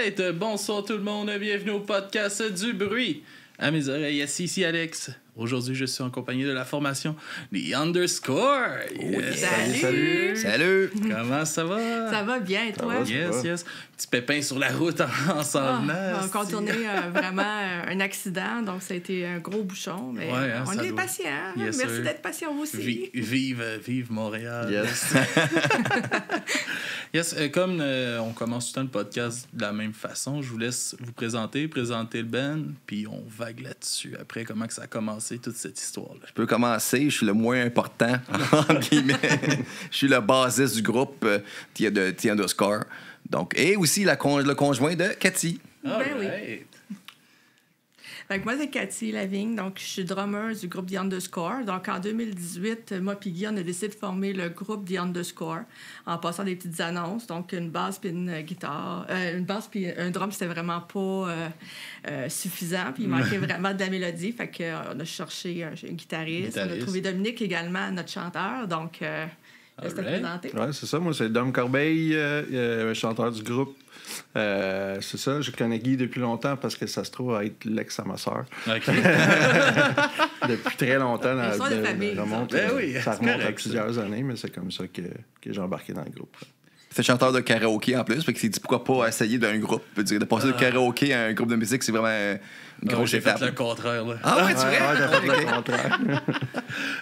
Alright, bonsoir tout le monde, bienvenue au podcast du bruit. À mes oreilles, ici Alex. Aujourd'hui, je suis en compagnie de la formation The Underscore. Yes. Salut! Comment ça va? Ça va bien, et toi? Yes. Petit pépin sur la route en s'en venant. On a contourné vraiment un accident, donc ça a été un gros bouchon. Mais on est patients. Yes, Merci d'être patient vous aussi. Vive Montréal. Yes. Yes, comme on commence tout le temps le podcast de la même façon, je vous laisse vous présenter le band, puis on vague là-dessus après comment que ça a commencé toute cette histoire-là. Je peux commencer, je suis le moins important, entre guillemets. Je suis le bassiste du groupe The Underscore. Donc, et aussi le conjoint de Cathy. Oui. Fait que moi, c'est Cathy Lavigne, donc je suis drummer du groupe The Underscore. Donc en 2018, moi et Guy, on a décidé de former le groupe The Underscore en passant des petites annonces. Donc une basse puis une guitare. Une basse puis un drum, c'était vraiment pas suffisant. Puis il manquait vraiment de la mélodie. Fait qu'on a cherché un guitariste. On a trouvé Dominique également, notre chanteur. Donc, laisse te présenter. Oui, c'est ça. Moi, c'est Dom Corbeil, chanteur du groupe. C'est ça, je connais Guy depuis longtemps parce que ça se trouve à être l'ex à ma soeur. OK. Depuis très longtemps. Ça remonte à plusieurs années, mais c'est comme ça que j'ai embarqué dans le groupe. C'est chanteur de karaoké en plus, fait que s'est dit pourquoi pas essayer d'un groupe. De passer de karaoké à un groupe de musique, c'est vraiment une grosse étape. J'ai fait le contraire. Là. Ah ouais, tu vrai? Ouais, t'as fait le contraire.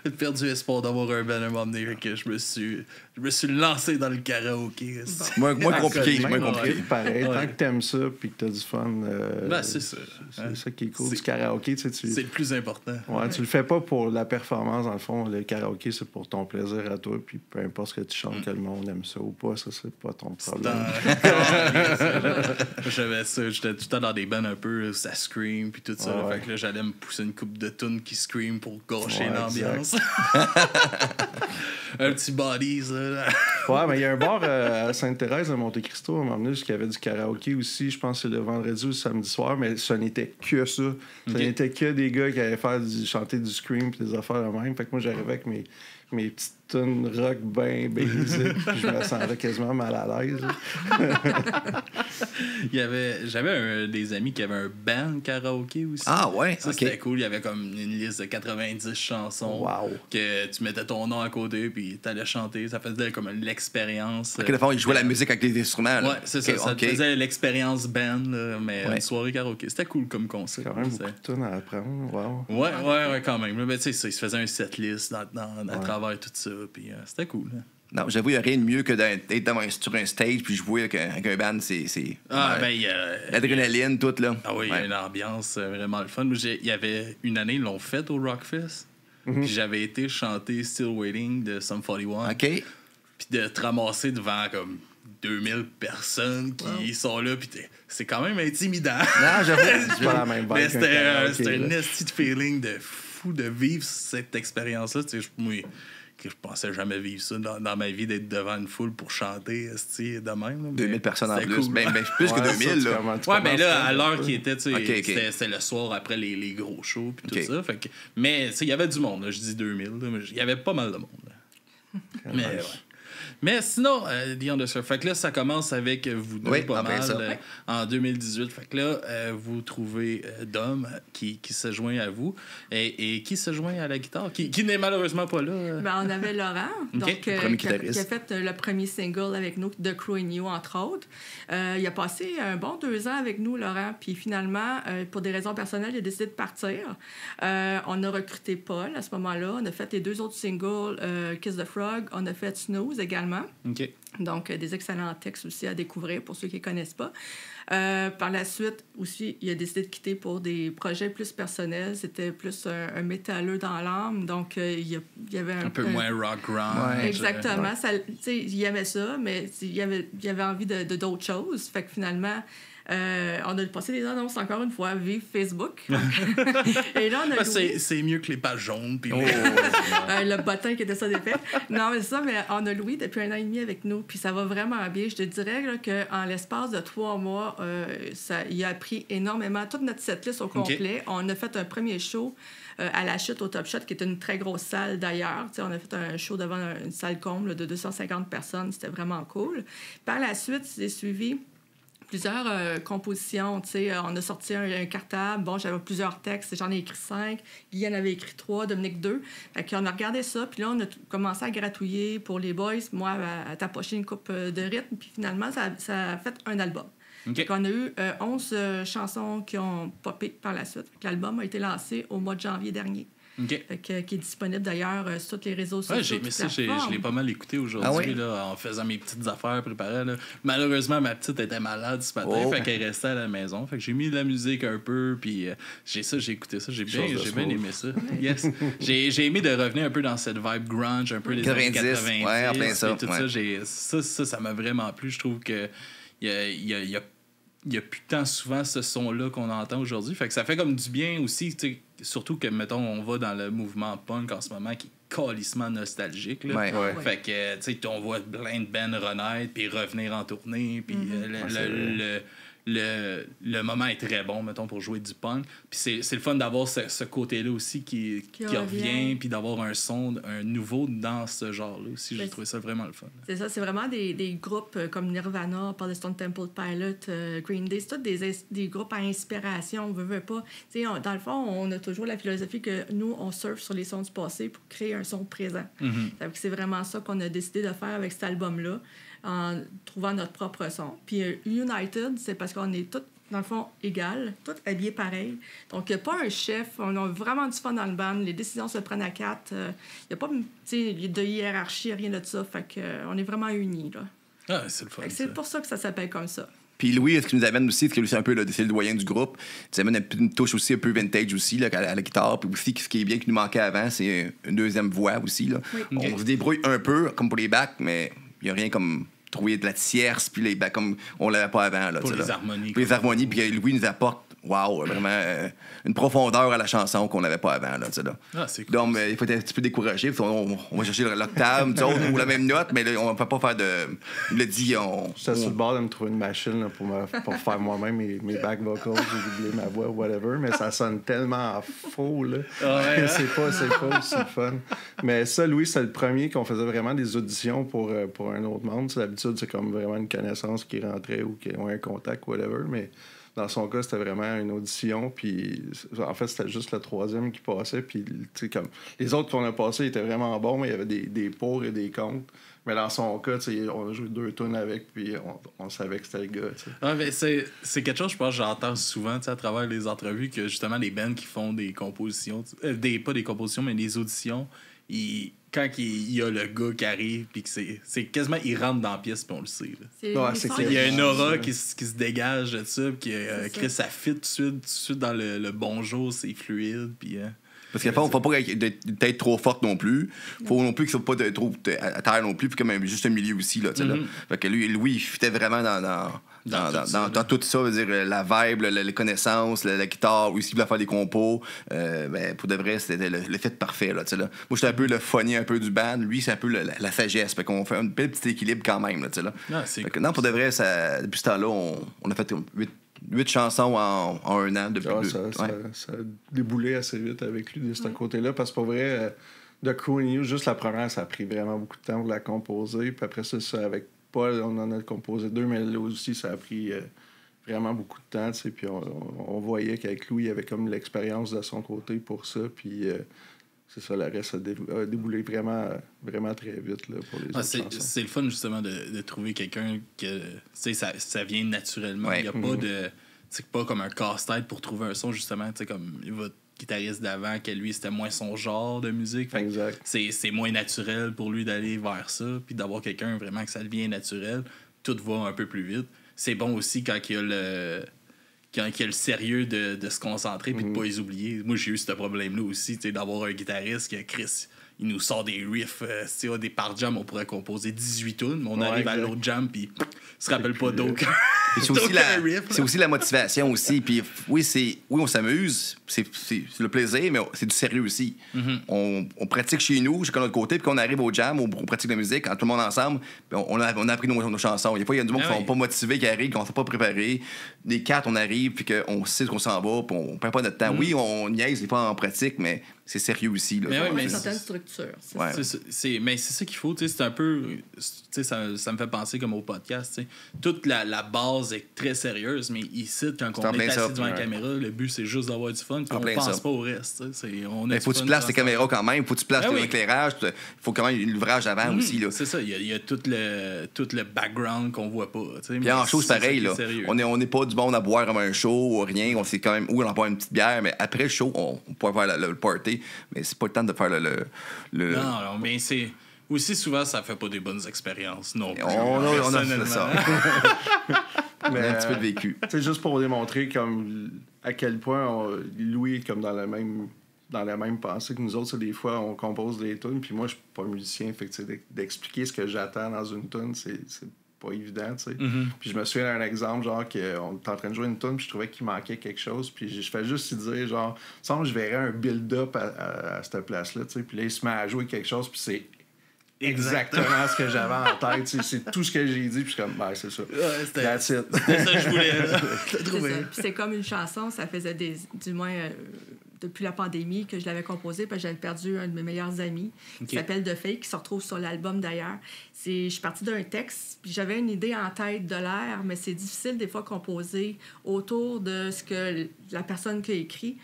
J'ai perdu espoir d'avoir un band à un moment donné, fait que je me suis lancé dans le karaoké. Moins compliqué. Pareil, tant que t'aimes ça puis que t'as du fun, c'est ça. C'est ça qui est cool. Du karaoké, tu sais, c'est le plus important. Ouais, tu le fais pas pour la performance, dans le fond. Le karaoké, c'est pour ton plaisir à toi, puis peu importe ce que tu chantes, que le monde aime ça ou pas, ça, c'est pas ton problème. J'avais ça, j'étais tout le temps dans des bands un peu, ça scream, puis tout ça. Ouais. Fait que là, j'allais me pousser une coupe de tunes qui scream pour gâcher l'ambiance. Un petit bodies, là. Ouais, mais il y a un bar à Sainte-Thérèse de Monte-Cristo, à un moment donné, qui avait du karaoké aussi. Je pense que c'est le vendredi ou le samedi soir, mais ce n'était que ça. Ce n'était que des gars qui allaient chanter du scream et des affaires de même. Fait que moi, j'arrivais avec mes petites tunes rock bien brisées, puis je me sentais quasiment mal à l'aise. J'avais des amis qui avaient un band karaoké aussi. Ah ouais? Ça, c'était cool. Il y avait comme une liste de 90 chansons. Wow. Que tu mettais ton nom à côté, puis t'allais chanter. Ça faisait comme l'expérience. OK, ils jouaient la musique avec les instruments. Là. Ouais, c'est ça. Ça te faisait l'expérience band, là, mais une soirée karaoké. C'était cool comme concept. Quand même beaucoup de tunes à apprendre. Wow. Ouais, quand même. Mais tu sais, il se faisait un setlist à travers tout ça. Puis c'était cool. Hein. Non, j'avoue, il n'y a rien de mieux que d'être sur un stage puis jouer avec un band. C'est l'adrénaline, tout, là. Ah oui, il y a une ambiance vraiment le fun. Il y avait une année, ils l'ont fait au Rockfest. Puis j'avais été chanter Still Waiting de Sum 41. OK. Puis de te ramasser devant comme 2000 personnes qui sont là. Puis c'est quand même intimidant. Non, j'avoue, c'est pas la même vibe. Mais c'était un nasty feeling de fou de vivre cette expérience-là. Tu sais, je pensais jamais vivre ça dans ma vie, d'être devant une foule pour chanter de même. Là, 2000 personnes en plus. Cool. Ben, plus que 2000. Ça, là. Mais là, à l'heure qui était, c'était le soir après les gros shows puis tout ça. Fait que, mais il y avait du monde. Là, je dis 2000. Il y avait pas mal de monde. Là. Mais sinon, The Underscore. Fait que là, ça commence avec vous deux pas mal en 2018. Fait que là, vous trouvez Dom qui se joint à vous et qui se joint à la guitare, qui n'est malheureusement pas là. Ben, on avait Laurent, donc, qui a fait le premier single avec nous, The Crew and You, entre autres. Il a passé un bon 2 ans avec nous, Laurent, puis finalement, pour des raisons personnelles, il a décidé de partir. On a recruté Paul à ce moment-là. On a fait les 2 autres singles, Kiss the Frog. On a fait Snooze également. OK. Donc, des excellents textes aussi à découvrir pour ceux qui ne connaissent pas. Par la suite, aussi, il a décidé de quitter pour des projets plus personnels. C'était plus un métalleux dans l'âme. Donc, il y avait un peu moins rock grind. Ouais, exactement. Il aimait ça, mais il avait envie de d'autres choses. Fait que finalement... on a passé des annonces encore une fois, vive Facebook. Et là, on a c'est mieux que les pages jaunes. Puis le bottin qui était ça d'effet. Non, mais c'est ça, mais on a Louis depuis 1 an et demi avec nous, puis ça va vraiment bien. Je te dirais qu'en l'espace de 3 mois, il a appris énormément. Toute notre setlist au complet. Okay. On a fait un premier show à la Chute, au Top Shot, qui était une très grosse salle d'ailleurs. T'sais, on a fait un show devant une salle comble de 250 personnes. C'était vraiment cool. Par la suite, c'est suivi plusieurs compositions. On a sorti un cartable. Bon, j'avais plusieurs textes. J'en ai écrit 5. Guy en avait écrit 3. Dominique 2. Fait qu'on a regardé ça. Puis là, on a commencé à gratouiller pour les boys. Moi, à tapocher une coupe de rythme. Puis finalement, ça a fait un album. Okay. On a eu 11 chansons qui ont popé par la suite. L'album a été lancé au mois de janvier dernier. Okay. Qui est disponible d'ailleurs sur tous les réseaux sociaux. Ouais, j'ai aimé ça. Je l'ai pas mal écouté aujourd'hui là, en faisant mes petites affaires préparées. Là. Malheureusement, ma petite était malade ce matin, fait qu'elle restait à la maison. Fait que j'ai mis de la musique un peu, puis j'ai écouté ça. J'ai bien aimé ça. Yes. J'ai aimé de revenir un peu dans cette vibe grunge, un peu des années 90. Ouais, en plein ça. Tout ça m'a vraiment plu. Je trouve que il y a plus tant souvent ce son-là qu'on entend aujourd'hui. Fait que ça fait comme du bien aussi, surtout que, mettons, on va dans le mouvement punk en ce moment qui est calissement nostalgique. Là. Ouais. Fait que, tu sais, on voit plein de bands renaître, puis revenir en tournée, puis le moment est très bon, mettons, pour jouer du punk. Puis c'est le fun d'avoir ce côté-là aussi qui revient, puis d'avoir un son nouveau dans ce genre-là aussi. J'ai trouvé ça vraiment le fun. C'est ça, c'est vraiment des groupes comme Nirvana, Paul Stone Temple Pilot, Green Day, c'est tous des groupes à inspiration, on veut pas. Dans le fond, on a toujours la philosophie que nous, on surfe sur les sons du passé pour créer un son présent. Mm-hmm. C'est vraiment ça qu'on a décidé de faire avec cet album-là, en trouvant notre propre son. Puis United, c'est parce qu'on est tous, dans le fond, égales, tous habillés pareil. Donc, il n'y a pas un chef. On a vraiment du fun dans le band. Les décisions se prennent à 4. Il n'y a pas de hiérarchie, rien de ça. Fait qu'on est vraiment unis, là. Ah, c'est le fun. C'est pour ça que ça s'appelle comme ça. Puis Louis, ce qui nous amène aussi, c'est que lui, c'est un peu c'est le doyen du groupe. Ça amène une touche aussi un peu vintage aussi là, à la guitare. Puis aussi, ce qui est bien qui nous manquait avant, c'est une deuxième voix aussi. Là. Oui. On se débrouille un peu, comme pour les backs, mais il n'y a rien comme trouver de la tierce, puis les backs, comme on l'avait pas avant. Là, pour les harmonies. Puis les harmonies, puis Louis nous apporte vraiment une profondeur à la chanson qu'on n'avait pas avant. Là, ah, c'est cool. Donc, il faut être un petit peu découragé. On va chercher l'octave, ou la même note, mais là, on ne peut pas faire de. Il l'a dit. J'étais sur le bord de me trouver une machine là, pour faire moi-même mes back vocals, j'ai oublié ma voix, whatever, mais ça sonne tellement faux. Là. C'est pas aussi fun. Mais ça, Louis, c'est le premier qu'on faisait vraiment des auditions pour un autre membre. D'habitude, c'est comme vraiment une connaissance qui rentrait ou qui a un contact, whatever, mais. Dans son cas, c'était vraiment une audition, puis en fait, c'était juste le 3e qui passait, puis comme les autres qu'on a passés étaient vraiment bons, mais il y avait des pour et des contre. Mais dans son cas, on a joué 2 tunes avec, puis on savait que c'était le gars. Ah, mais c'est quelque chose, je pense, que j'entends souvent à travers les entrevues, que justement, les bands qui font des compositions, pas des compositions, mais des auditions, quand il y a le gars qui arrive, puis que c'est quasiment, il rentre dans la pièce, puis on le sait. Là. Il y a une aura qui se dégage de ça, puis Chris, ça fit tout de suite dans le bonjour, c'est fluide, puis... Parce qu'il ne faut pas être trop forte non plus. Il faut non plus qu'il ne soit pas trop à terre non plus, puis comme juste un milieu aussi. Là, là. Fait que lui, il fitait vraiment dans tout ça, veut dire la vibe, les connaissances, la guitare, aussi, il voulait faire des compos. Pour de vrai, c'était le fit parfait. Là, là. Moi, j'étais un peu le funny un peu du band. Lui, c'est un peu la sagesse. Fait qu'on fait un petit équilibre quand même. Là, là. Ah, fait que, non, pour de vrai, depuis ce temps-là, on a fait 8 chansons en un an. Depuis ça a déboulé assez vite avec lui de ce côté-là. Parce que pour vrai, The Crew and You, juste la première, ça a pris vraiment beaucoup de temps pour la composer. Puis après ça, avec Paul, on en a composé 2, mais là aussi, ça a pris vraiment beaucoup de temps. Puis on voyait qu'avec Louis, il y avait comme l'expérience de son côté pour ça. Puis c'est ça, le reste a déboulé vraiment, vraiment très vite là, pour les autres chansons. C'est le fun, justement, de trouver quelqu'un que ça vient naturellement. Ouais. Il n'y a pas de... C'est pas comme un casse-tête pour trouver un son, justement. Comme votre guitariste d'avant, que lui, c'était moins son genre de musique. Exact. C'est moins naturel pour lui d'aller vers ça. Puis d'avoir quelqu'un vraiment que ça devient naturel, tout va un peu plus vite. C'est bon aussi quand il y a le sérieux de se concentrer puis de pas les oublier. Moi, j'ai eu ce problème-là aussi, d'avoir un guitariste que Chris, il nous sort des riffs, des par jam, on pourrait composer 18 tunes, mais on arrive à l'autre jam puis il se rappelle pas d'aucun. C'est aussi la motivation aussi. Puis oui, on s'amuse, c'est le plaisir, mais c'est du sérieux aussi. On pratique chez nous, chacun de notre côté, puis quand on arrive au jam, on pratique la musique, quand tout le monde ensemble, on a appris nos chansons. Des fois, il y a du monde qui sont pas motivés, qui arrivent, qui ne sont pas préparés. Les 4, on arrive, puis qu'on sait qu'on s'en va, puis on perd pas notre temps. Oui, on niaise des fois en pratique, mais c'est sérieux aussi. Là. Mais une certaine structure. Mais c'est ça qu'il faut. C'est un peu... Ça me fait penser comme au podcast. T'sais. Toute la base base est très sérieuse, mais ici, quand on est assis devant la caméra, le but, c'est juste d'avoir du fun, puis on pense pas au reste. Il faut que tu places tes caméras quand même, il faut que tu places ton éclairage, il faut quand même l'ouvrage avant aussi. Là. C'est ça, il y a tout le background qu'on voit pas. Puis en show, c'est pareil. Là. On n'est pas du bon à boire avant un show ou rien, on sait quand même où on va boire une petite bière, mais après le show, on peut faire le party, mais c'est pas le temps de faire le... Non, mais c'est... Aussi, souvent, ça fait pas des bonnes expériences non plus. On a fait ça. Mais un petit peu de vécu. C'est juste pour démontrer comme à quel point Louis est comme dans la même pensée que nous autres. Des fois, on compose des tunes, puis moi, je suis pas musicien. Fait que d'expliquer ce que j'attends dans une tune, c'est pas évident, tu sais. Puis je me souviens d'un exemple, genre, qu'on était en train de jouer une tune, puis je trouvais qu'il manquait quelque chose, puis je fais juste dire, genre, semble je verrais un build-up à cette place-là, tu sais. Puis là, il se met à jouer quelque chose, puis c'est exactement ce que j'avais en tête. C'est tout ce que j'ai dit. Puis je suis comme, ben, c'est ça. That's it. C'était ça que je voulais trouver. Puis c'est comme une chanson, ça faisait du moins depuis la pandémie que je l'avais composée, parce que j'avais perdu un de mes meilleurs amis qui s'appelle The Fake, qui se retrouve sur l'album d'ailleurs. Je suis partie d'un texte, puis j'avais une idée en tête de l'air, mais c'est difficile des fois composer autour de ce que la personne qui a écrit.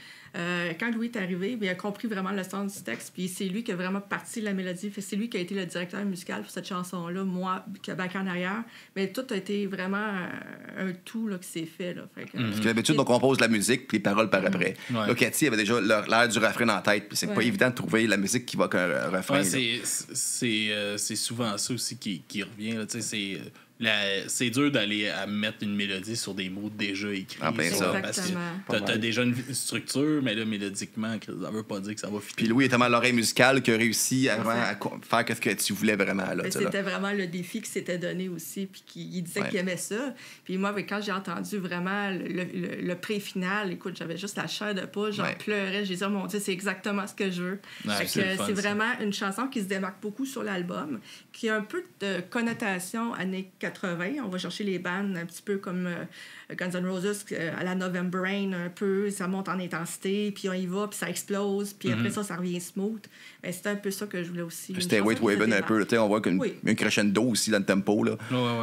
Quand Louis est arrivé, il a compris vraiment le sens du texte, puis c'est lui qui a vraiment parti la mélodie. C'est lui qui a été le directeur musical pour cette chanson-là, moi, qui back en arrière. Mais tout a été vraiment un tout là, qui s'est fait. Là. Parce que d'habitude, on compose la musique, puis les paroles par après. Là, Cathy avait déjà l'air du refrain dans la tête, puis c'est pas évident de trouver la musique qui va qu'un refrain. C'est souvent ça aussi qui revient. Là, c'est dur d'aller à mettre une mélodie sur des mots déjà écrits. Parce que t'as déjà une structure, mais là, mélodiquement, ça veut pas dire que ça va fitter. Puis Louis est tellement l'oreille musicale qu'il a réussi à faire ce que tu voulais vraiment. Là, c'était vraiment le défi qu'il s'était donné aussi, puis il disait qu'il aimait ça. Puis moi, quand j'ai entendu vraiment le pré-final, écoute, j'avais juste la chair de poule, j'en pleurais. J'ai dit, oh mon Dieu, c'est exactement ce que je veux. C'est vraiment une chanson qui se démarque beaucoup sur l'album, qui a un peu de connotation années 80. On va chercher les bandes un petit peu comme Guns N' Roses à la November Rain, un peu, ça monte en intensité, puis on y va, puis ça explose, puis après ça revient smooth. Mais c'était un peu ça que je voulais aussi. C'était Wait Waven un peu, on voit un crescendo aussi dans le tempo. Là.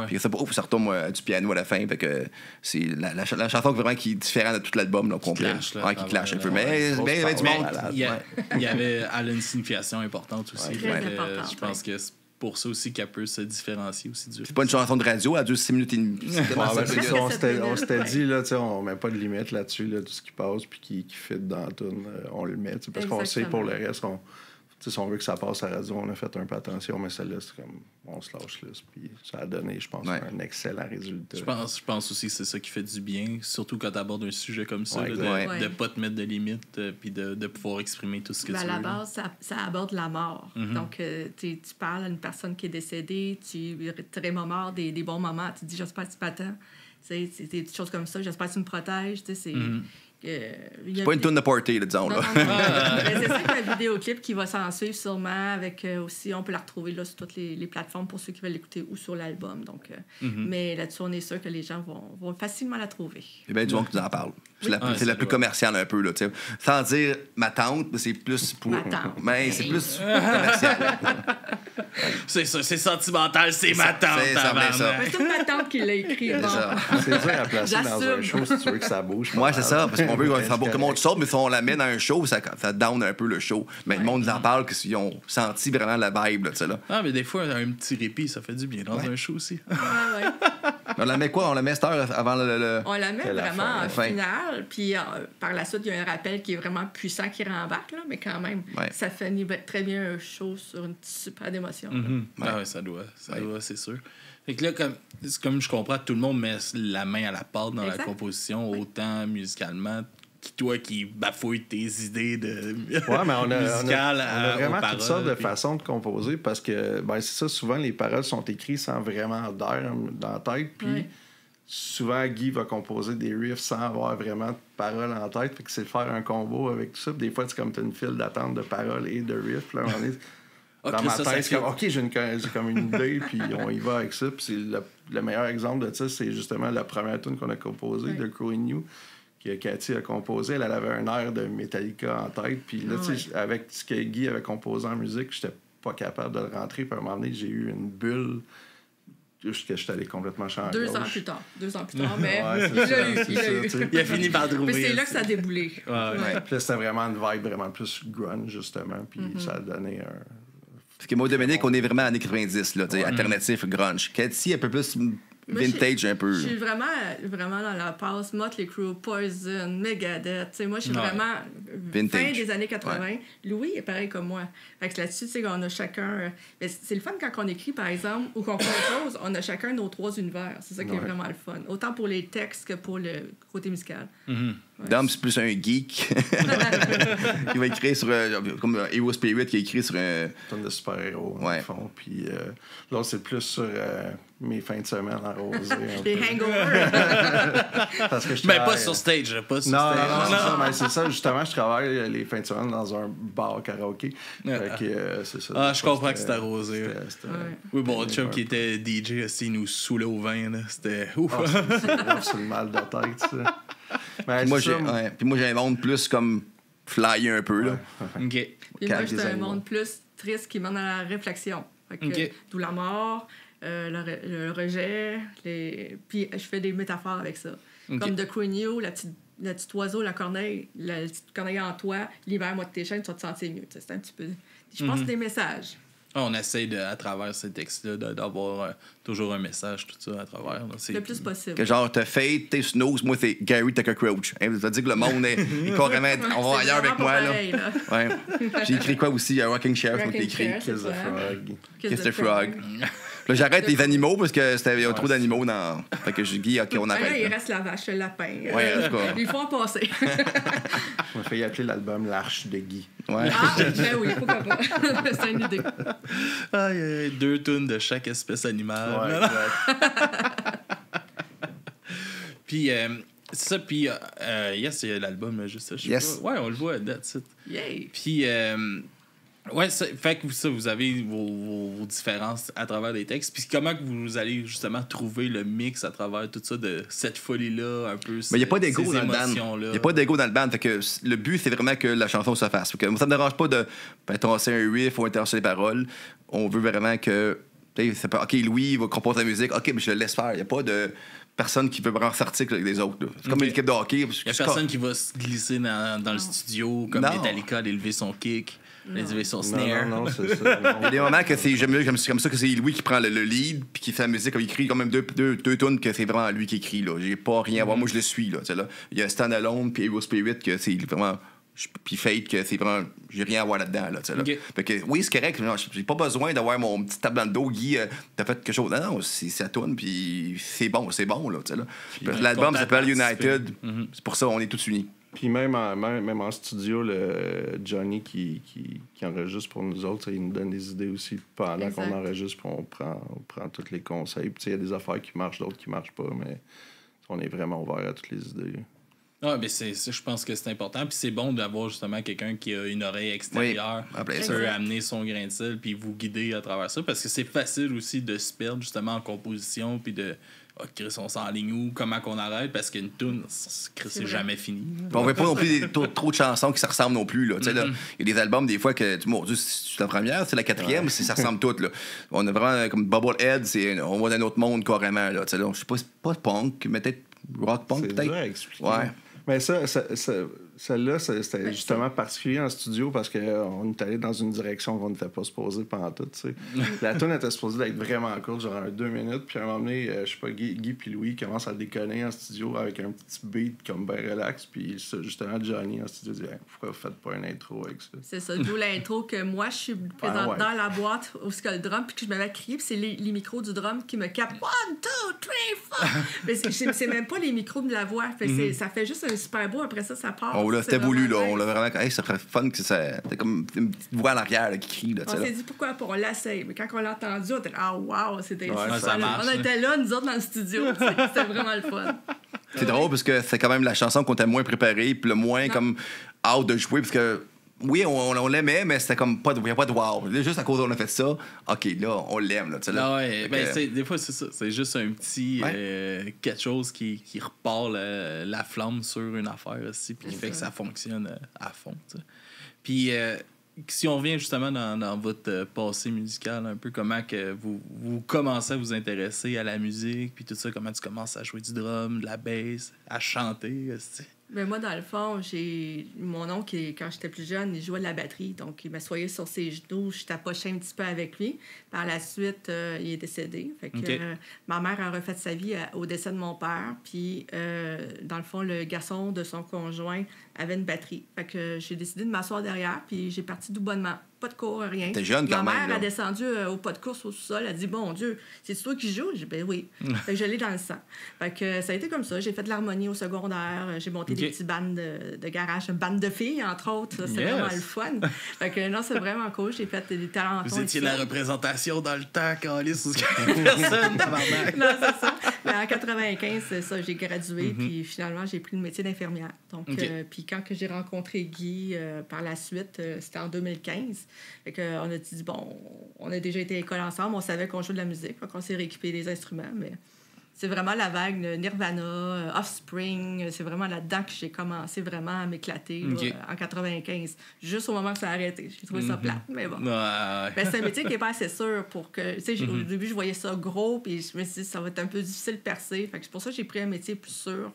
Puis ça retombe du piano à la fin. Fait que c'est la chanson vraiment qui est différente de tout l'album là, complet. Qui clash un peu. Mais il y avait du monde. Il y avait une signification importante aussi. Je pense que pour ça aussi qu'elle peut se différencier aussi du... C'est pas une chanson de radio à 6 minutes et demie. On s'était dit, là, on met pas de limite là-dessus, là, tout ce qui passe puis qui fit dans la tune, on le met. Parce qu'on sait pour le reste, si on veut que ça passe à la radio, on a fait un peu attention, mais celle-là, c'est comme on se lâche là. Puis ça a donné, je pense, un excellent résultat. Je pense aussi que c'est ça qui fait du bien, surtout quand tu abordes un sujet comme ça, de pas te mettre de limites, puis de pouvoir exprimer tout ce que tu veux. À la base, ça aborde la mort. Donc, tu parles à une personne qui est décédée, tu remémores des bons moments, tu te dis, j'espère que tu m'attends. C'est des choses comme ça, j'espère que tu me protèges. C'est pas une tune de party, là, disons. Non. C'est ça que la vidéoclip qui va s'en suivre sûrement. Avec aussi, on peut la retrouver là, sur toutes les plateformes pour ceux qui veulent l'écouter ou sur l'album. Donc, mais là-dessus, on est sûr que les gens vont facilement la trouver. C'est bien du monde qui nous en parle. C'est la plus commerciale un peu. Là, sans dire ma tante, c'est plus pour. Ma tante. Mais c'est plus commercial. C'est ça, c'est sentimental, c'est ma tante. C'est ma tante qui l'a écrit. C'est dur à placer dans un show si tu veux que ça bouge. Ouais, c'est ça. Parce qu'on veut que le monde sorte, mais si on la met dans un show, ça down un peu le show. Mais le monde nous en parle qu'ils ont senti vraiment la vibe. Là. Ah, mais des fois, un petit répit, ça fait du bien dans un show aussi. On la met quoi? On la met cette heure avant le... On la met vraiment en finale. Puis par la suite, il y a un rappel qui est vraiment puissant qui rembarque, là, mais quand même, ça finit très bien un show sur une super émotion. Ah ouais, ça doit, c'est sûr. Fait que là, comme je comprends, tout le monde met la main à la pâte dans la composition, autant musicalement, toi qui bafouilles tes idées de musicales. On a vraiment toutes sortes de façons de composer parce que c'est ça, souvent les paroles sont écrites sans vraiment d'air dans la tête. Puis souvent, Guy va composer des riffs sans avoir vraiment de paroles en tête. Fait que c'est de faire un combo avec tout ça. Puis des fois, c'est comme tu as une file d'attente de paroles et de riffs. Là, dans ma tête, c'est comme, OK, j'ai comme une idée, puis on y va avec ça. Puis c'est le meilleur exemple de ça, c'est justement la première tune qu'on a composée, de Growing You, que Cathy a composé. Elle avait un air de Metallica en tête. Puis là, avec ce que Guy avait composé en musique, j'étais pas capable de le rentrer. Puis à un moment donné, j'ai eu une bulle. Juste que je suis allé complètement changer. 2 ans plus tard, mais Ouais, il l'a eu. Il a fini par trouver. Mais c'est là que ça a déboulé. Ouais. Puis là, c'était vraiment une vibe vraiment plus grunge, justement. Puis ça a donné un... Parce que moi, Dominique, on est vraiment années 90, là, alternatif, grunge. Cathy, un peu plus vintage, un peu. Je suis vraiment dans la passe Motley Crue, Poison, Megadeth. T'sais, moi, je suis vraiment vintage. Fin des années 80. Ouais. Louis est pareil comme moi. Fait que là-dessus, on a chacun... Mais c'est le fun quand on écrit, par exemple, ou qu'on fait autre chose, on a chacun nos 3 univers. C'est ça qui est vraiment le fun. Autant pour les textes que pour le côté musical. Dom, c'est plus un geek. Il va écrire sur... comme Hero Spirit qui a écrit sur un... tonne de super-héros, dans le fond. Puis là, c'est plus sur mes fins de semaine arrosées. Les hangovers. Parce que Mais pas sur stage. Pas sur non, stage. non, c'est ça. Mais c'est ça, justement, je travaille les fins de semaine dans un bar karaoké. Fait que c'est ça. Ah, je comprends que c'était arrosé. Oui, bon, le chum ouais. qui était DJ aussi, il nous saulait au vin. Là. C'était ouf. C'est le mal de tête, ça. Mais Puis moi, j'ai un monde plus comme flyer un peu, là. OK. Puis moi, j'étais un monde plus triste qui mène à la réflexion. Fait que, d'où la mort, le rejet. Puis je fais des métaphores avec ça. Comme The Queen You, le petit oiseau, la petite corneille en toi, libère-moi de tes chaînes, tu vas te sentir mieux. C'est un petit peu... Je pense que c'est des messages. On essaie, à travers ces textes-là, d'avoir toujours un message, tout ça, à travers. Là. Le plus possible. Que genre, t'as Fate, t'es Snooze, moi, c'est Gary Tucker Crouch. Ça veut dire que le monde est carrément... On va ailleurs avec moi, pareil, là. Ouais. J'ai écrit quoi aussi? Rocking Chair, je m'ai écrit. Kiss the Frog. Kiss the Frog. Là, j'arrête les animaux parce que il y a trop d'animaux dans... Fait que je dis, OK, on arrête. Là, il reste la vache, le lapin. Ouais, en tout cas. Il faut en passer. Je me fais appeler l'album L'Arche de Guy. Ouais. Ah, ben oui, pourquoi pas. C'est une idée. Aïe, 2 tonnes de chaque espèce animale. Ouais, exact. Puis, c'est ça, puis, yes, il y a l'album, juste ça. Yes. Ouais, on le voit, that's it. Yay! Puis, ouais, ça, fait que ça, vous avez vos différences à travers les textes. Puis comment que vous allez justement trouver le mix à travers tout ça, de cette folie-là, un peu. Mais il n'y a pas d'ego dans le band. Il n'y a pas d'ego dans le band. Fait que le but, c'est vraiment que la chanson se fasse. Fait que, ça me dérange pas de tracer un riff ou tracer les paroles. On veut vraiment que... C'est pas, OK, Louis il va composer la musique. OK, mais je le laisse faire. Il n'y a pas de personne qui peut vraiment sortir avec les autres. Là. C'est comme une équipe de hockey. Il n'y a personne qui va se glisser dans le studio comme Metallica, d'élever son kick. Lever son snare. Non, c'est ça. Il y a des moments que c'est comme ça que c'est Louis qui prend le lead puis qui fait la musique. Il écrit quand même deux tunes que c'est vraiment lui qui écrit. Là. J'ai pas rien à voir. Moi, je le suis. Là. Il y a Stand Alone puis Hero Spirit que c'est vraiment... Puis Fate, que c'est vraiment... J'ai rien à voir là-dedans. Là, Fait que, oui, c'est correct. J'ai pas besoin d'avoir mon petit table dans le dos. Guy, t'as fait quelque chose. Non, c'est sa tune puis c'est bon. Là, l'album s'appelle United. C'est pour ça qu'on est tous unis. Puis même en studio, le Johnny qui enregistre pour nous autres, il nous donne des idées aussi pendant qu'on enregistre, puis on prend tous les conseils. Puis il y a des affaires qui marchent, d'autres qui marchent pas, mais on est vraiment ouvert à toutes les idées. Ah, mais je pense que c'est important. Puis c'est bon d'avoir justement quelqu'un qui a une oreille extérieure, qui peut amener son grain de sel, puis vous guider à travers ça. Parce que c'est facile aussi de se perdre justement en composition, puis de... Chris, on s'enligne où? Comment qu'on arrête? Parce qu'une toune, c'est jamais fini. On veut pas non plus trop de chansons qui se ressemblent non plus. Il y a des albums, des fois, que, mon Dieu, c'est la première, c'est la quatrième, ça ressemble toutes. Là. On a vraiment, comme Bubblehead, on va dans un autre monde carrément. Là. Je sais pas punk, mais peut-être rock punk, peut-être. Dur à expliquer. Ouais. Mais celle-là, c'était justement particulier en studio parce qu'on est allé dans une direction qu'on n'était pas supposé pendant tout. La tune était supposée d'être vraiment courte, genre 2 minutes. Puis à un moment donné, je sais pas, Guy puis Louis commencent à déconner en studio avec un petit beat comme ben relax. Puis justement, Johnny en studio dit pourquoi vous faites pas une intro avec ça? C'est ça, d'où l'intro que moi, je suis présente dans la boîte où c'est le drum, puis que je m'avais crié, puis c'est les micros du drum qui me captent. 1, 2, 3, 4! Mais c'est même pas les micros de la voix. Fait ça fait juste un super beau. Après ça part. C'était voulu, là. On l'a vraiment... Hey, ça ferait fun que ça... C'était comme une petite voix à l'arrière là, qui crie. Là, on s'est dit pourquoi pas, on l'essaye. Mais quand on l'a entendu, on était là, ah, wow, c'était ça marche, on était là, nous autres, dans le studio. C'était vraiment le fun. C'est drôle parce que c'est quand même la chanson qu'on était moins préparée, puis le moins comme out de jouer, parce que oui, on l'aimait, mais c'était comme il n'y a pas de wow. Juste à cause qu'on a fait ça, OK, là, on l'aime. Là, là, ouais. Des fois, c'est ça. C'est juste un petit quelque chose qui repart la flamme sur une affaire aussi, puis qui fait que ça fonctionne à fond. T'sais. Puis si on revient justement dans votre passé musical, un peu comment que vous commencez à vous intéresser à la musique, puis tout ça, comment tu commences à jouer du drum, de la bass, à chanter, Ben moi, dans le fond, j'ai mon oncle, quand j'étais plus jeune, il jouait de la batterie. Donc, il m'assoyait sur ses genoux. Je tapochais un petit peu avec lui. Par la suite, il est décédé. Fait que, ma mère a refait sa vie au décès de mon père. Puis, dans le fond, le garçon de son conjoint avait une batterie. Fait que j'ai décidé de m'asseoir derrière. Puis, j'ai parti tout bonnement. Pas de cours, rien. T'es jeune quand même. Ma mère a descendu au pas de course au sous-sol. Elle a dit, bon Dieu, c'est toi qui joues? J'ai dit, ben oui. Fait que je l'ai dans le sang. Fait que ça a été comme ça. J'ai fait de l'harmonie au secondaire. J'ai monté des petits bandes de garage, une bande de filles, entre autres. C'est vraiment le fun. Fait que non, c'est vraiment cool. J'ai fait des talents. Vous étiez la représentation dans le temps, Calice, où personne, tabarnak. Non, c'est ça. Mais en 95, c'est ça, j'ai gradué. Puis finalement, j'ai pris le métier d'infirmière. Donc, puis quand que j'ai rencontré Guy par la suite, c'était en 2015. Fait qu'on a dit, bon, on a déjà été à l'école ensemble, on savait qu'on jouait de la musique, donc on s'est rééquipé les instruments, mais c'est vraiment la vague de Nirvana, Offspring, c'est vraiment là-dedans que j'ai commencé vraiment à m'éclater en 95, juste au moment que ça a arrêté. J'ai trouvé ça plate, mais bon. Ben, c'est un métier qui n'est pas assez sûr pour que... Tu sais, au début, je voyais ça gros, puis je me suis dit, ça va être un peu difficile de percer. Fait que c'est pour ça que j'ai pris un métier plus sûr.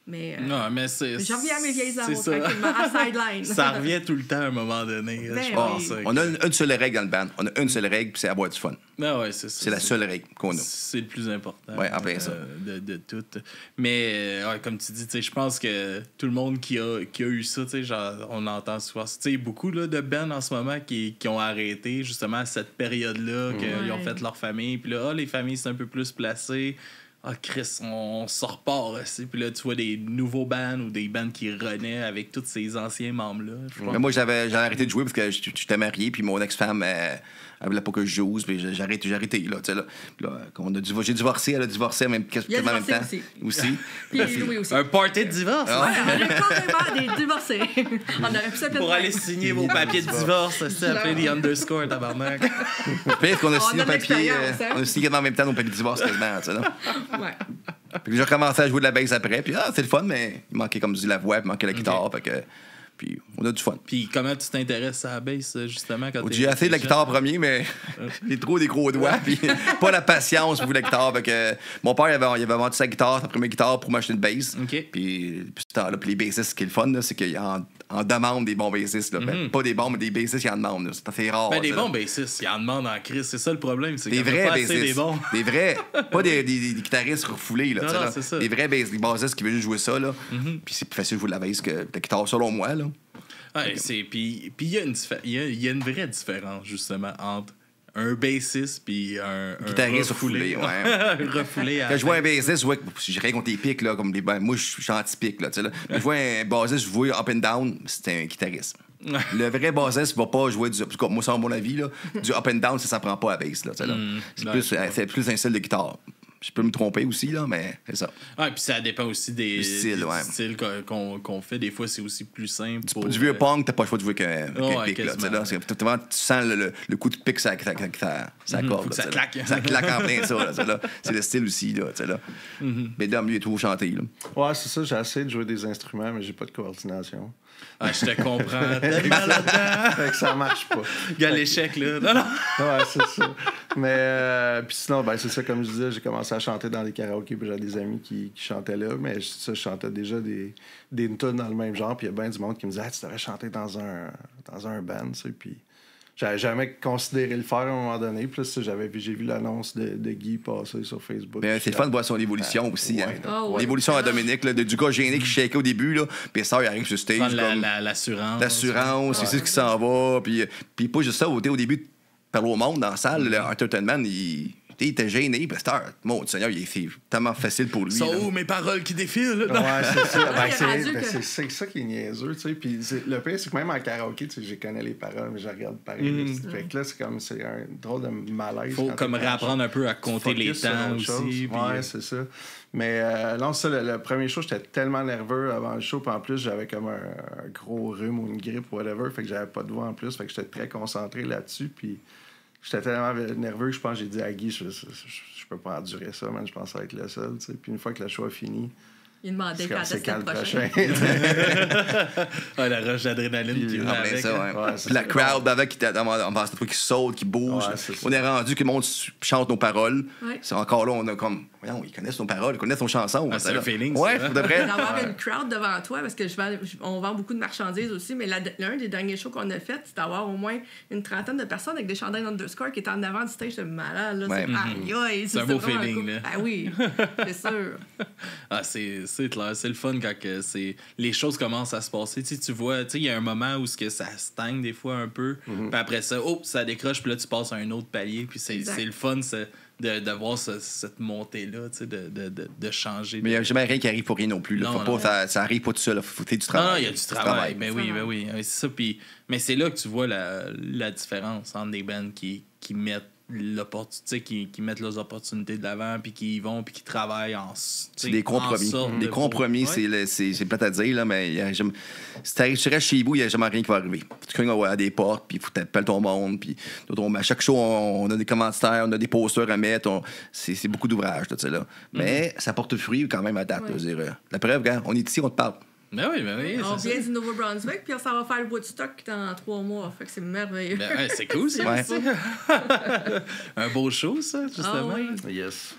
Mais, non, mais c'est... J'en reviens à mes vieilles amours tranquillement, à sideline. Ça revient tout le temps à un moment donné. Ben, je pense. Oui. On a une seule règle dans le band. On a une seule règle, puis c'est avoir du fun. Ben ouais, c'est ça. C'est la seule règle qu'on a. C'est le plus important. Ouais, après ça. De tout. Mais, comme tu dis, je pense que tout le monde qui a eu ça, genre, on entend souvent, beaucoup là, de bands en ce moment qui ont arrêté justement à cette période-là, qu'ils ont fait leur famille. Puis là, les familles, c'est un peu plus placées. Ah, Chris, on se repart aussi. Puis là, tu vois des nouveaux bands ou des bands qui renaient avec tous ces anciens membres-là. Mais moi, j'avais arrêté de jouer parce que j'étais marié, puis mon ex-femme, elle voulait pas que je joue, puis j'ai arrêté, là, tu sais, là. Puis là, j'ai divorcé, elle a divorcé même quasiment en même temps. Aussi. Puis Louis aussi. Un party de divorce. Ouais, on est carrément des divorcés. On aurait pu s'appeler... Pour aller signer vos papiers de divorce, c'est appelé The Underscore, tabarnak. Puis qu'on a signé nos papiers, on a signé en même temps nos papiers de divorce quasiment, tu sais, là. Ouais. Puis j'ai recommencé à jouer de la bass après, puis c'est le fun, mais il manquait comme la voix, il manquait la guitare, fait que... Puis on a du fun. Puis comment tu t'intéresses à la bass, justement, quand j'ai essayé de la guitare premier, mais j'ai trop des gros doigts, puis pas la patience pour la guitare. Fait que mon père, il avait vendu sa guitare, sa première guitare, pour m'acheter une bass. Puis les bassistes, ce qui est le fun, là, c'est qu'il y a en demande des bons bassistes. Là. Ben, pas des bons, mais des bassistes qui en demandent. C'est assez rare. Ben, des bons bassistes qui en demandent en crise. C'est ça le problème. C'est des vrais bassistes. Des bons. Des vrais. Pas des guitaristes refoulés. Là, non, là. C'est ça. Des vrais bassistes qui veulent juste jouer ça. Là. Puis c'est plus facile de jouer de la bass que de la guitare, selon moi. Là. Ouais, puis il y a une vraie différence, justement, entre un bassiste puis un guitariste refoulé. Ouais. refoulé. Quand je vois un bassiste, je vois que j'ai rien contre les pics, là, comme moi, je suis anti-pic. Là, là. Je vois un bassiste jouer up and down, c'est un guitariste. Le vrai bassiste va pas jouer moi, c'est mon avis, là, du up and down, ça prend pas à bass. Là, là. C'est plus un style de guitare. Je peux me tromper aussi, là, mais c'est ça. Ah, puis ça dépend aussi des styles qu'on fait. Des fois, c'est aussi plus simple. Du vieux punk, t'as pas le choix de jouer qu'un pic. Là, tu sens le coup de pic, ça accorde. Ça claque. Ça claque en plein, ça. Là. C'est le style aussi. Là, là. Mais Dom, lui, il est toujours chanté. Là. Ouais, c'est ça. J'ai essayé de jouer des instruments, mais j'ai pas de coordination. Ah, je te comprends tellement là-dedans. Fait que ça marche pas. Gars, l'échec, là. Non. Ouais, c'est ça. Mais puis sinon, ben, c'est ça, comme je disais, j'ai commencé à chanter dans les karaokés, puis j'avais des amis qui chantaient là, mais je chantais déjà des tunes dans le même genre, puis il y a bien du monde qui me disait « Ah, tu devrais chanter dans un band, tu sais, puis... J'avais jamais considéré le faire à un moment donné. Puis là, j'ai vu l'annonce de Guy passer sur Facebook. Mais c'est le fun de voir son évolution aussi. Ouais, hein. L'évolution à Dominique, là, du gars gêné qui shakeait au début, là, puis ça, il arrive sur stage. L'assurance. L'assurance, c'est ce qui s'en va. Puis pas juste ça, au début, de parler au monde dans la salle, le Entertainment, il était gêné, parce que mon Seigneur, c'est tellement facile pour lui. Sont où mes paroles qui défilent? Ouais, c'est ça. C'est ça qui est niaiseux, tu sais. Puis le pire, c'est que même en karaoké, tu sais, je connais les paroles, mais je regarde pareil. Fait que là, c'est un drôle de malaise. Faut comme réapprendre un peu à compter les temps aussi. Ouais, c'est ça. Mais non, ça, le premier show, j'étais tellement nerveux avant le show. Puis en plus, j'avais comme un gros rhume ou une grippe ou whatever. Fait que j'avais pas de voix en plus. Fait que j'étais très concentré là-dessus. Puis j'étais tellement nerveux que je pense que j'ai dit à Guy, je peux pas endurer ça, man. Je pensais être le seul, tu sais. Puis une fois que le show a fini, Il demandait quand C'est est-ce quand que le le prochain. prochain? La rush d'adrénaline qui vient avec. Ça, hein. ouais. Ouais, c'est Puis la ça. crowd avec qui qui saute, qui bouge. Ouais, c'est ça. On est rendu que le monde chante nos paroles. Ouais. C'est encore là, on a comme. Voyons, ils connaissent nos paroles, ils connaissent nos chansons. Ah, c'est là. un feeling, Ouais, ça, pour de vrai. D'avoir une crowd devant toi, parce que on vend beaucoup de marchandises aussi, mais l'un des derniers shows qu'on a fait, c'est d'avoir au moins une trentaine de personnes avec des chandails Underscore qui étaient en avant du stage de malade. Là. Ouais. Aïe, aïe, C'est un beau vraiment feeling, cool. là. Ah oui, c'est sûr. Ah, c'est clair. C'est le fun quand les choses commencent à se passer. Tu vois, il y a un moment où ça stagne des fois un peu. Puis après ça, ça décroche. Puis là, tu passes à un autre palier. Puis c'est le fun de voir cette montée-là, de changer. Mais il n'y a jamais rien qui arrive pour rien non plus. Là. Non, Faut non. pas, ça arrive pas tout seul. Faut du travail. Non, il y a du travail. Ben oui. C'est ça. Puis, mais c'est là que tu vois la différence entre des bands qui mettent l'opportunité, qui mettent leurs opportunités de l'avant, puis qui y vont, puis qui travaillent c'est des compromis. Des compromis, c'est plate à dire, là, mais si tu restes chez vous, il n'y a jamais rien qui va arriver. Tu cognes à des portes, puis il faut t'appeler ton monde, puis à chaque show, on a des commentaires, on a des posters à mettre, c'est beaucoup d'ouvrages, tu sais, là. Mais ça porte fruit quand même à date. Ouais. Je veux dire. La preuve, quand on est ici, on te parle. Ben oui. On c'est vient ça. du Nouveau-Brunswick, puis ça va faire le Woodstock dans 3 mois. Fait que c'est merveilleux. Ben, ouais, c'est cool, ça. Ouais. Un beau show, ça, justement. Ah oui. Yes.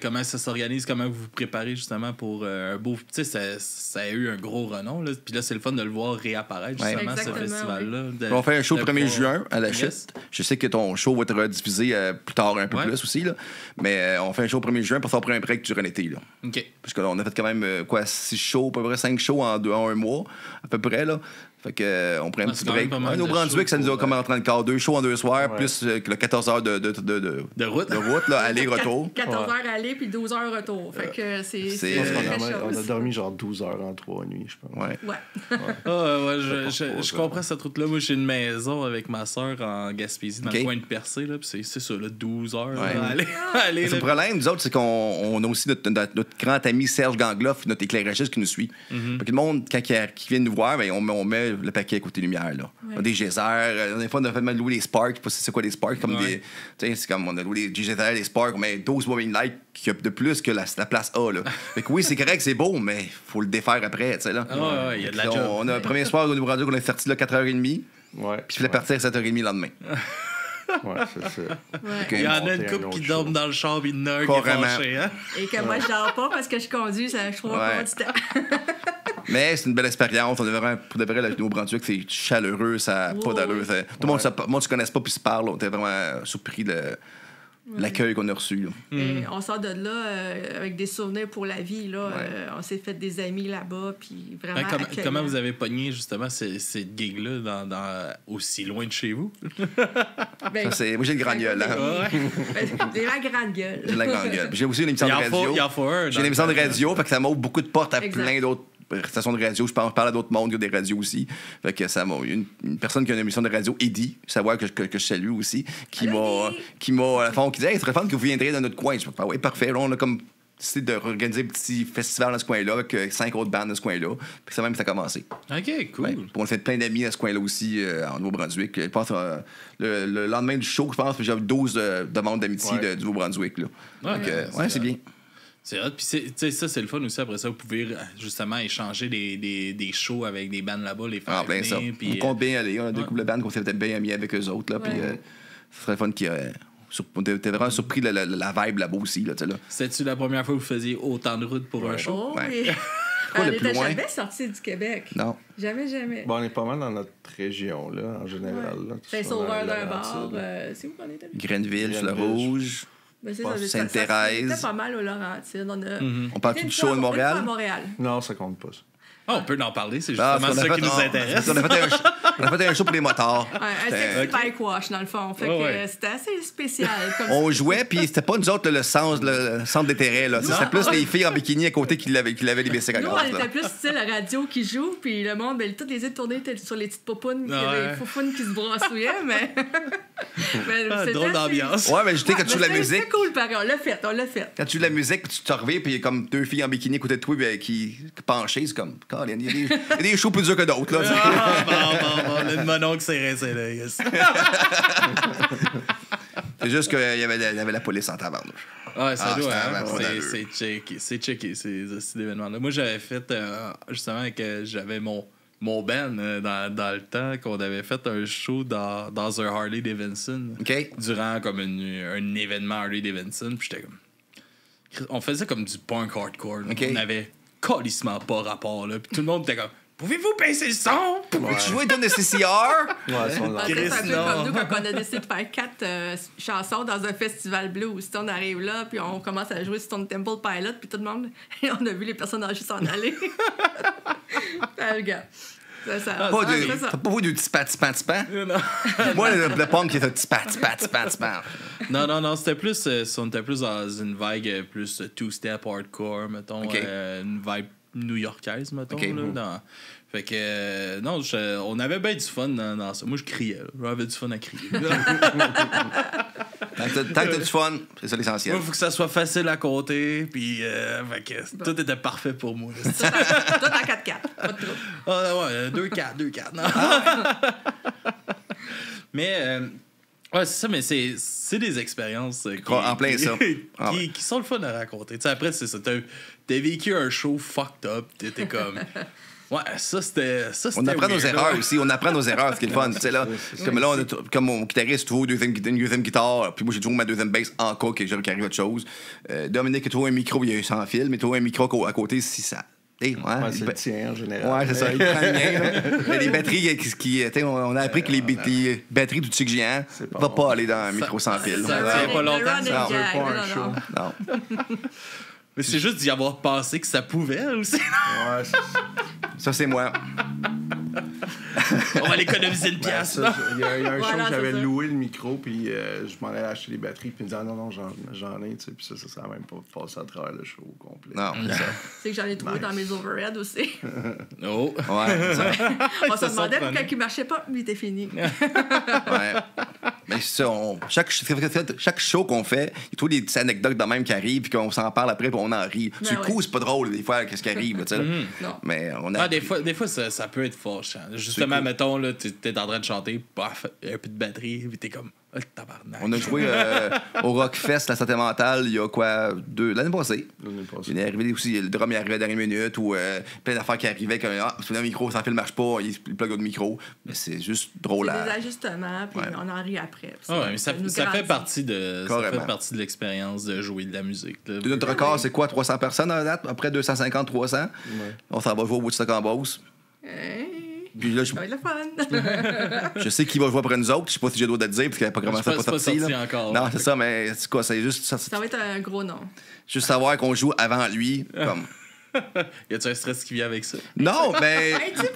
Comment ça s'organise, comment vous vous préparez justement pour un beau... Tu sais, ça a eu un gros renom, là. Puis là, c'est le fun de le voir réapparaître, Ouais. justement, ce Exactement, festival-là. On fait un show le 1er pouvoir- juin à la Yes. chute. Je sais que ton show va être rediffusé plus tard un peu Ouais. plus aussi, là. Mais on fait un show le 1er juin pour faire un break durant l'été, là. OK. Parce qu'on a fait quand même 6 shows, à peu près 5 shows en un mois, à peu près, là. Fait que on prend un Ah, petit c'est quand même break. pas mal Au de Brunswick, ça shows nous a pour, comme rentré dans le quart. 2 shows en 2 soirs, Ouais. plus le 14 heures de route. là, aller-retour. 14 heures aller, puis 12 heures retour. Fait que c'est c'est- Je pense quelque qu'on a chose. dormi genre 12 heures en 3 nuits, je pense. Ouais. Ouais. Je comprends cette route-là. Moi, j'ai une maison avec ma soeur en Gaspésie, dans OK. le coin de Percé, là, puis c'est ça, là, 12 heures. Ouais. Là, aller, C'est le problème, nous autres, c'est qu'on a aussi notre grand ami Serge Gangloff, notre éclairagiste qui nous suit. Fait que le monde, quand qui vient nous voir, ben, on met le paquet à côté lumière. Là. Ouais. On a des geysers. Des fois, on a fait mal louer les Sparks. Je sais pas si c'est quoi des Sparks. Comme Ouais. des, tu sais, c'est comme on a loué des geysers, des Sparks. On met 12 warming lights de plus que la place A. Là. Fait que oui, c'est correct, c'est beau, mais faut le défaire après. Tu sais, là. Ah ouais, il y a de la Puis job. on a le premier soir au Nouveau-Brunswick, on est sorti là 4h30. Ouais. Puis il fallait partir à 7h30 le lendemain. Ouais, c'est ça. Ouais. Il y en a monter une un couple autre qui show. dorment dans le char, puis il y en a un qui est Carrément. fâché, hein? Et que moi, je dors pas parce que je conduis, je trouve Ouais. pas du temps. Mais c'est une belle expérience. On est vraiment, pour de vrai, le Nouveau-Brunswick, c'est chaleureux, ça n'a pas Ouais, d'allure. ouais. Tout le monde ne se connaisse pas puis se parle. On était vraiment surpris de l'accueil qu'on a reçu. Là. Et on sort de là avec des souvenirs pour la vie. Là. Ouais. On s'est fait des amis là-bas, puis vraiment Hein, accueillant. comment vous avez pogné justement ces gigs-là aussi loin de chez vous? Ben, Moi, j'ai le grand gueule. Hein? J'ai la grande gueule. J'ai la grande gueule. Puis j'ai aussi une émission de radio. Il en faut un. J'ai une émission de radio, fait que ça m'ouvre beaucoup de portes à Exact. plein d'autres stations de radio. Je parle à d'autres mondes qui ont des radios aussi. Fait que ça m'a. Une personne qui a une émission de radio, Eddie, savoir que je salue aussi, qui Allô, m'a à la fin, qui dit hey, ce serait fun que vous viendriez dans notre coin. Je me dis ah, ouais, parfait. Là, on a comme décidé d'organiser un petit festival dans ce coin-là avec 5 autres bandes dans ce coin-là. Puis ça même ça a commencé. OK, cool. Ouais. Puis on a fait plein d'amis dans ce coin-là aussi, en Nouveau-Brunswick. Je pense le lendemain du show, je pense que j'avais 12 demandes d'amitié Ouais. du Nouveau-Brunswick. Là. Ouais, Fait que, c'est bien. C'est hot. Puis, tu sais, ça, c'est le fun aussi. Après ça, vous pouvez justement échanger des shows avec des bands là-bas, les faire Ah, plein ça. venir, puis, On compte bien aller. On a des couples de bandes qu'on s'est peut-être bien amis avec eux autres. Là, Ouais. puis, ce serait fun qu'il y ait. On était vraiment surpris de la vibe là-bas aussi. Là, tu sais, là. c'est-tu la première fois que vous faisiez autant de route pour un show? Oh, Ouais. oui. Quoi, On le plus n'était loin? jamais sortis du Québec. Non. Jamais. Bon, on est pas mal dans notre région, là, en général. Ouais. Là, Saint-Sauveur d'un bar. bar. C'est où qu'on était? Grenville, sur le Grenville. Rouge. Ben, c'est Pas ça, Sainte-Thérèse. C'était pas mal au Laurentide. On parle Une du show fois- de une fois Montréal? à Montréal. Non, ça compte pas. Ça. Ah, on peut en parler, c'est Ah, justement parce qu'on ça a qui fait- nous ah, intéresse. on a fait un show pour les motards. Ouais, un C'était- sexy bike wash, dans le fond. Fait Ouais, que ouais. c'était assez spécial. Comme On jouait, puis c'était pas nous autres le centre d'intérêt. Là. C'était plus les filles en bikini à côté qui lavaient les bicycles à Nous, on grâce. là. était plus style la radio qui joue, puis le monde, ben, toutes les îles tournées étaient sur les petites popounes, puis il y avait Ouais. les foufounes qui se brassouillaient, mais. mais Ah, c'était drôle assez- d'ambiance. Ouais, mais je sais, quand Ouais, tu joues de mais la musique, C'est cool, pareil. On l'a fait. quand tu joues de la musique, puis tu te reviens, puis il y a comme 2 filles en bikini à côté de toi ben, qui penchées, c'est comme. Colin, il y a des shows plus durs que d'autres. Là, Ah, bon, on a une monon qui s'est rincé là, yes. C'est juste qu'il y avait la police en tabarnouche. Ouais, ça doit, hein? C'est checké, ces événements-là. Moi, j'avais fait, justement, que j'avais mon band dans le temps, qu'on avait fait un show dans un Harley-Davidson. OK. Durant comme un événement Harley-Davidson. Puis j'étais comme... On faisait comme du punk hardcore. OK. On avait calissement pas rapport, là. Puis tout le monde était comme... Pouvez-vous baisser le son? Peux-tu jouer dans le CCR? Ouais, ils sont là. C'est un peu comme nous quand on a décidé de faire 4 chansons dans un festival blues. On arrive là, puis on commence à jouer Stone Temple Pilot, puis tout le monde, on a vu les personnes âgées s'en aller. Le gars. T'as pas vu du petit pat-pat-pat? Moi, le punk qui est un petit pat-pat-pat-pat. Non, c'était plus... on était plus dans une vague plus two-step hardcore, mettons. Okay. Une vibe new-yorkaise, mettons. Okay. Là, fait que... non, on avait bien du fun dans ça. Moi, je criais. J'avais du fun à crier. Tant que t'as du fun, c'est ça l'essentiel. Moi, il faut que ça soit facile à compter. Puis, fait que tout était parfait pour moi. Tout en 4-4. Pas de trouble. Ah, ouais, 2-4. Non. Mais... ouais, c'est ça, mais c'est des expériences En plein ça. qui sont le fun à raconter. T'sais, après, c'est ça. T'as vécu un show fucked up. T'étais comme... Ouais, ça, c'était on apprend nos weird, erreurs là. aussi. On apprend nos erreurs, ce qui est le fun. Là, comme là, comme mon guitariste trouve une deuxième guitare, puis moi, j'ai toujours ma deuxième bass en cas que j'aurais arrive autre chose. Dominique a trouvé un micro, il y a eu sans fil, mais trouvé un micro à côté, si ça... Hey, c'est le tien, en général. Ouais, c'est ça. Il prend le mien. Mais les batteries, on a appris que les batteries du Tic Géant ne vont pas aller dans un micro sans fil. Ça tient pas longtemps. Ça veut pas un show. Non. Mais c'est juste d'y avoir pensé que ça pouvait aussi. Ouais, Ça, c'est moi. On va l'économiser une pièce. Il y a un show Voilà, que j'avais c'est ça. loué le micro, puis je m'en allais acheter les batteries, puis il me disait non, j'en ai, tu sais, puis ça a même pas passé à travers le show au complet. Non, c'est ça. C'est que j'en ai trouvé dans mes overheads aussi. Oh. Ouais, c'est ça. On se Ça demandait surprenait. pourquoi il marchait pas, mais il était fini. Ouais. Mais c'est ça, chaque show qu'on fait, il y a toujours des petites anecdotes de même qui arrivent, puis qu'on s'en parle après, puis on en rit. Ben Sur le coup, ouais. c'est pas drôle, des fois, qu'est-ce qui arrive, tu sais. Non. Mais on a. Ah, des fois ça peut être fâchant. Justement, cool. mettons, là, t'es en train de chanter, paf, un peu de batterie, puis t'es comme, oh, tabarnak. On a joué au Rockfest, la santé mentale, il y a quoi, l'année passée. Il est arrivé aussi, le drum est arrivé à la dernière minute, ou plein d'affaires qui arrivaient, comme, le micro, sans fil marche pas, il plug le micro. Mais c'est juste drôle C'est à. des ajustements, puis Ouais. on en rit après. Ah ouais, mais ça nous fait grandit. partie de Carrément. l'expérience de jouer de la musique. Là. Notre record, c'est quoi, 300 personnes à la date? Après 250, 300. Ouais. On s'en va jouer au Woodstock en Beauce. Puis là, Ça va être le fun. je sais qui va jouer après nous autres. Je sais pas si j'ai le droit de le dire, parce qu'il n'y a pas vraiment C'est pas sorti là. encore. Non, c'est ça, mais c'est quoi? C'est juste, Ça va être un gros nom. juste savoir qu'on joue avant lui. Comme... Y a-tu un stress qui vient avec ça? Non, mais. Un petit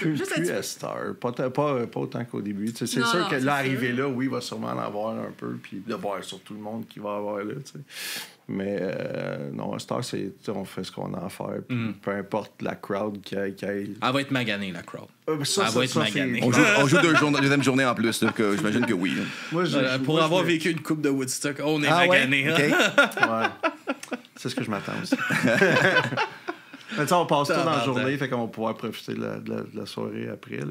peu. Juste un Plus petit à peu. Star, pas autant qu'au début. Tu sais, c'est Non, sûr non, que c'est là, sûr. arrivé là, oui, il va sûrement en avoir un peu, puis de voir sur tout le monde qui va avoir là. Tu sais. Mais non, à Star, c'est, tu sais, on fait ce qu'on a à faire, puis peu importe la crowd qui aille. Elle va être maganée, la crowd. Ça, Elle va être maganée. On joue deuxième journée en plus, là, que j'imagine que oui. Là. Moi, Pour avoir vécu une coupe de Woodstock, on est Ah ouais? maganés. OK. Ouais. C'est ce que je m'attends aussi. Mais tu sais, on passe tout dans la journée, fait qu'on va pouvoir profiter de la soirée après. Là,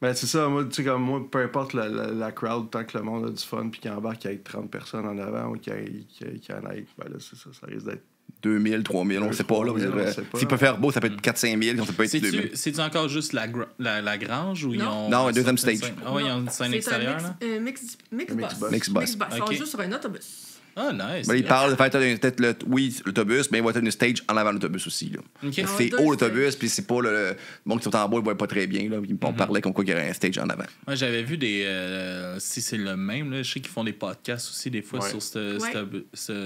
mais c'est ça, moi, tu sais, comme moi, peu importe la crowd, tant que le monde a du fun puis qu'il embarque, qu'il y ait 30 personnes en avant ou qu'il y en ait, ben là, c'est ça, ça risque d'être. 2000, 3000, on sait pas. Là, 3000, on sait pas. s'il peut faire beau, ça peut être 4-5 000, ça peut être 2000. C'est-tu encore juste la grange ou ils Non. ont. Non, un deuxième stage. Ah ouais, ils ont une scène extérieure, là? C'est un mix bus. Mix bus. Ils Ok. sont juste sur un autobus. Ah, nice. Ben, il parle de faire peut-être l'autobus, mais il va être une stage en avant de l'autobus aussi. Là. Ok. C'est Deux haut l'autobus, puis c'est pas le monde qui sont en bas, il voit pas très bien. Là. On parlait comme quoi il y aurait un stage en avant. Moi, j'avais vu des. Si c'est le même, là, je sais qu'ils font des podcasts aussi, des fois, Ouais. sur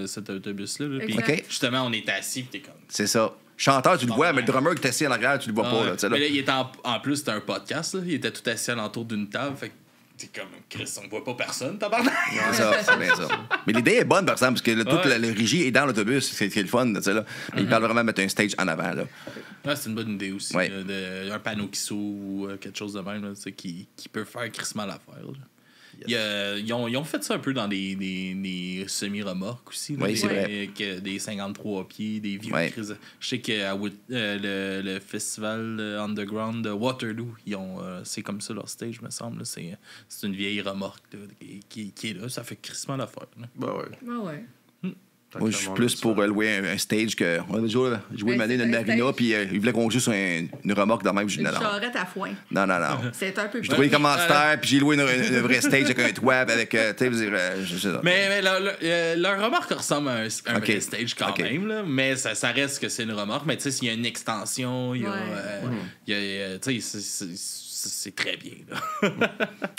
cet autobus-là. Là. Puis, Exact. OK. justement, on est assis, puis t'es comme. C'est ça. Chanteur, tu le vois, mais le drummer qui est assis en arrière, tu le vois pas. Là, tu sais, là. Mais là, il était en plus, c'était un podcast, là. Il était tout assis alentour d'une table, fait que t'es comme, Chris, on voit pas personne, tabarnak. C'est ça, c'est bien ça. Mais l'idée est bonne, par exemple, parce que là, toute Ouais. le régie est dans l'autobus, c'est le fun. Tu sais, là. Mais il parle vraiment de mettre un stage en avant. Là. Ouais, c'est une bonne idée aussi. Ouais. Là, un panneau qui s'ouvre ou quelque chose de même là, tu sais, qui peut faire crissement l'affaire. Là. Ils ont fait ça un peu dans des semi-remorques aussi. Là, Oui, c'est vrai. Des 53 pieds, des vieux Ouais. crises. Je sais qu'à le festival underground de Waterloo, c'est comme ça leur stage, me semble. Là. C'est une vieille remorque là, qui est là. Ça fait crissement l'affaire. Là. Ben ouais. Ah ouais. Moi, je suis plus pour louer un stage que. On avait joué une année dans une marina, puis ils voulaient qu'on joue sur une remorque dans même. Une charrette à foin. Non. C'est un peu J'ai trouvé les commanditaires, puis j'ai loué une vraie stage avec un toit, avec. Tu sais, je sais pas. Mais leur remorque ressemble à un Ok. vrai stage quand Ok. même, là, mais ça reste que c'est une remorque. Mais tu sais, s'il y a une extension, il y a. Tu sais, c'est très bien. Là.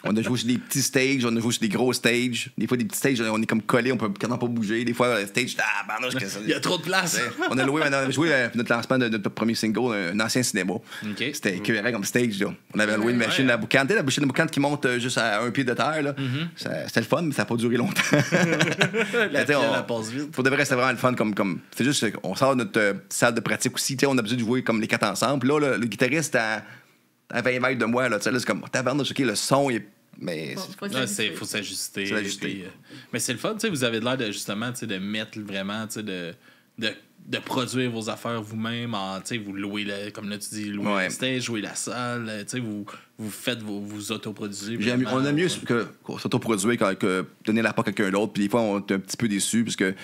On a joué sur des petits stages, on a joué sur des gros stages. Des fois, des petits stages, on est comme collés, on peut quasiment pas bouger. Des fois, le stage, Il y a trop de place. On a joué notre lancement de notre premier single, un ancien cinéma. OK. C'était écœurant comme stage. Là. On avait loué une machine à boucan. Tu sais, la machine à boucan qui monte juste à un pied de terre. Là. C'était le fun, mais ça n'a pas duré longtemps. La passe vite. Pour de vrai, c'était vraiment le fun. Comme c'est juste qu'on sort de notre salle de pratique aussi. On a besoin de jouer comme les 4 ensemble. Puis là, le guitariste à 20 mètres de moi. Là, c'est comme tabarnak, OK, le son est. Mais Faut s'ajuster. Faut s'ajuster. Puis, mais c'est le fun, tu sais, vous avez l'air de justement de mettre vraiment, tu sais, de produire vos affaires vous-même, tu sais, vous louez, comme là tu dis, louer le stage, louer la salle, tu sais, vous faites vous autoproduisez. On aime mieux qu'on s'autoproduise que donner la part à quelqu'un d'autre. Puis des fois, on est un petit peu déçus parce que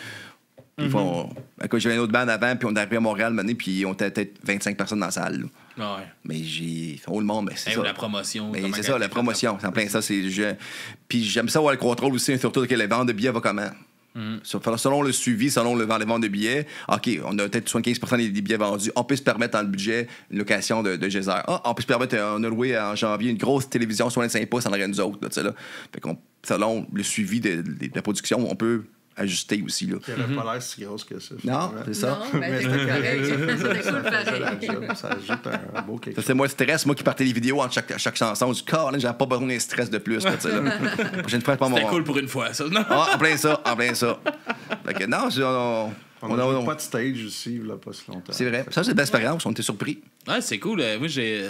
des fois, j'avais une autre bande avant, puis on est arrivé à Montréal, puis on était peut-être 25 personnes dans la salle. Ah ouais. Mais j'ai. Oh, le monde, ben, c'est ça. La promotion. Mais c'est ça, la promotion. C'est en plein ça. Puis j'aime ça avoir le contrôle aussi, surtout que la vente de billets va comment. Selon le suivi, selon les ventes de billets, OK, on a peut-être 75% des billets vendus. On peut se permettre dans le budget une location de geyser. On peut se permettre, on a loué en janvier une grosse télévision 65 pouces en arrière de nous autres. Là. Fait qu'on, selon le suivi de la production, on peut ajuster aussi. Là. Qui n'aurait pas l'air si grosse que ça. Non, c'est ça. Non, mais c'est correct. C'était cool pareil. Ça ajoute un beau quelque chose. C'est moi le stress, moi qui partais les vidéos entre chaque chanson. Je dis, j'avais pas besoin d'un stress de plus. Là, la prochaine fois, C'était cool pour une fois, ça. Non? En plein ça. Fait que non, On a pas de stage aussi, il n'y a pas si longtemps. c'est vrai. Ça, c'est de l'expérience. On était surpris. Ouais, c'est cool. Moi, j'ai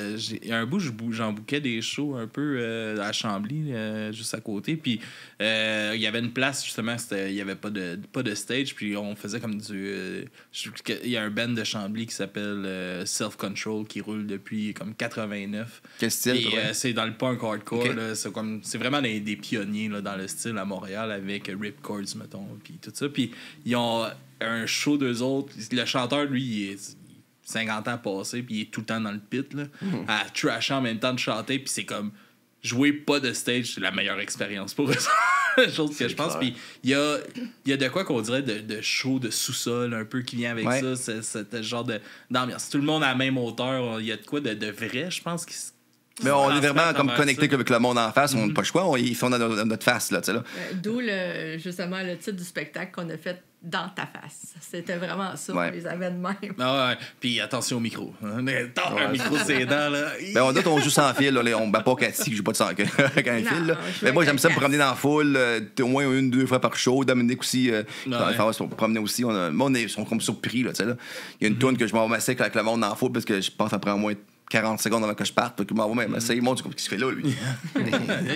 un bout, j'en bouquais des shows un peu à Chambly, juste à côté. Puis il y avait une place, justement, il n'y avait pas de stage. Puis on faisait comme il y a un band de Chambly qui s'appelle Self Control qui roule depuis comme 89. Quel style? Puis c'est dans le punk hardcore. Okay. Là, c'est vraiment des pionniers là, dans le style à Montréal avec Ripcords, mettons. Puis tout ça. Puis ils ont un show d'eux autres. Le chanteur, lui, il est 50 ans passés, puis il est tout le temps dans le pit, là, à trasher en même temps de chanter, puis c'est comme jouer pas de stage, c'est la meilleure expérience pour eux. Chose que je pense. Puis il y a de quoi qu'on dirait de show de sous-sol un peu qui vient avec ça, ce genre d'ambiance. Tout le monde à la même hauteur, il y a de quoi de vrai, je pense, mais on est vraiment comme connecté avec le monde en face. On n'a pas le choix. Ils sont dans notre face. Là, D'où justement le titre du spectacle qu'on a fait dans ta face. C'était vraiment ça. Ouais. On les avait de même. Ah ouais. Puis attention au micro. Un micro, c'est dents. Là. Ben, on joue sans fil. Là, on ne bat pas Cathy qui joue pas de sang avec un fil. Là. Mais moi, j'aime ça me promener dans la foule au moins 1-2 fois par show. Dominique aussi. Pour promener aussi. Ils sont comme surpris. Là, là. Il y a une tourne que je m'en massacre avec le monde dans la foule parce que je pense que ça prend au moins 40 secondes avant que je parte. Donc, moi, même, ça, il montre ce qu'il se fait là, lui.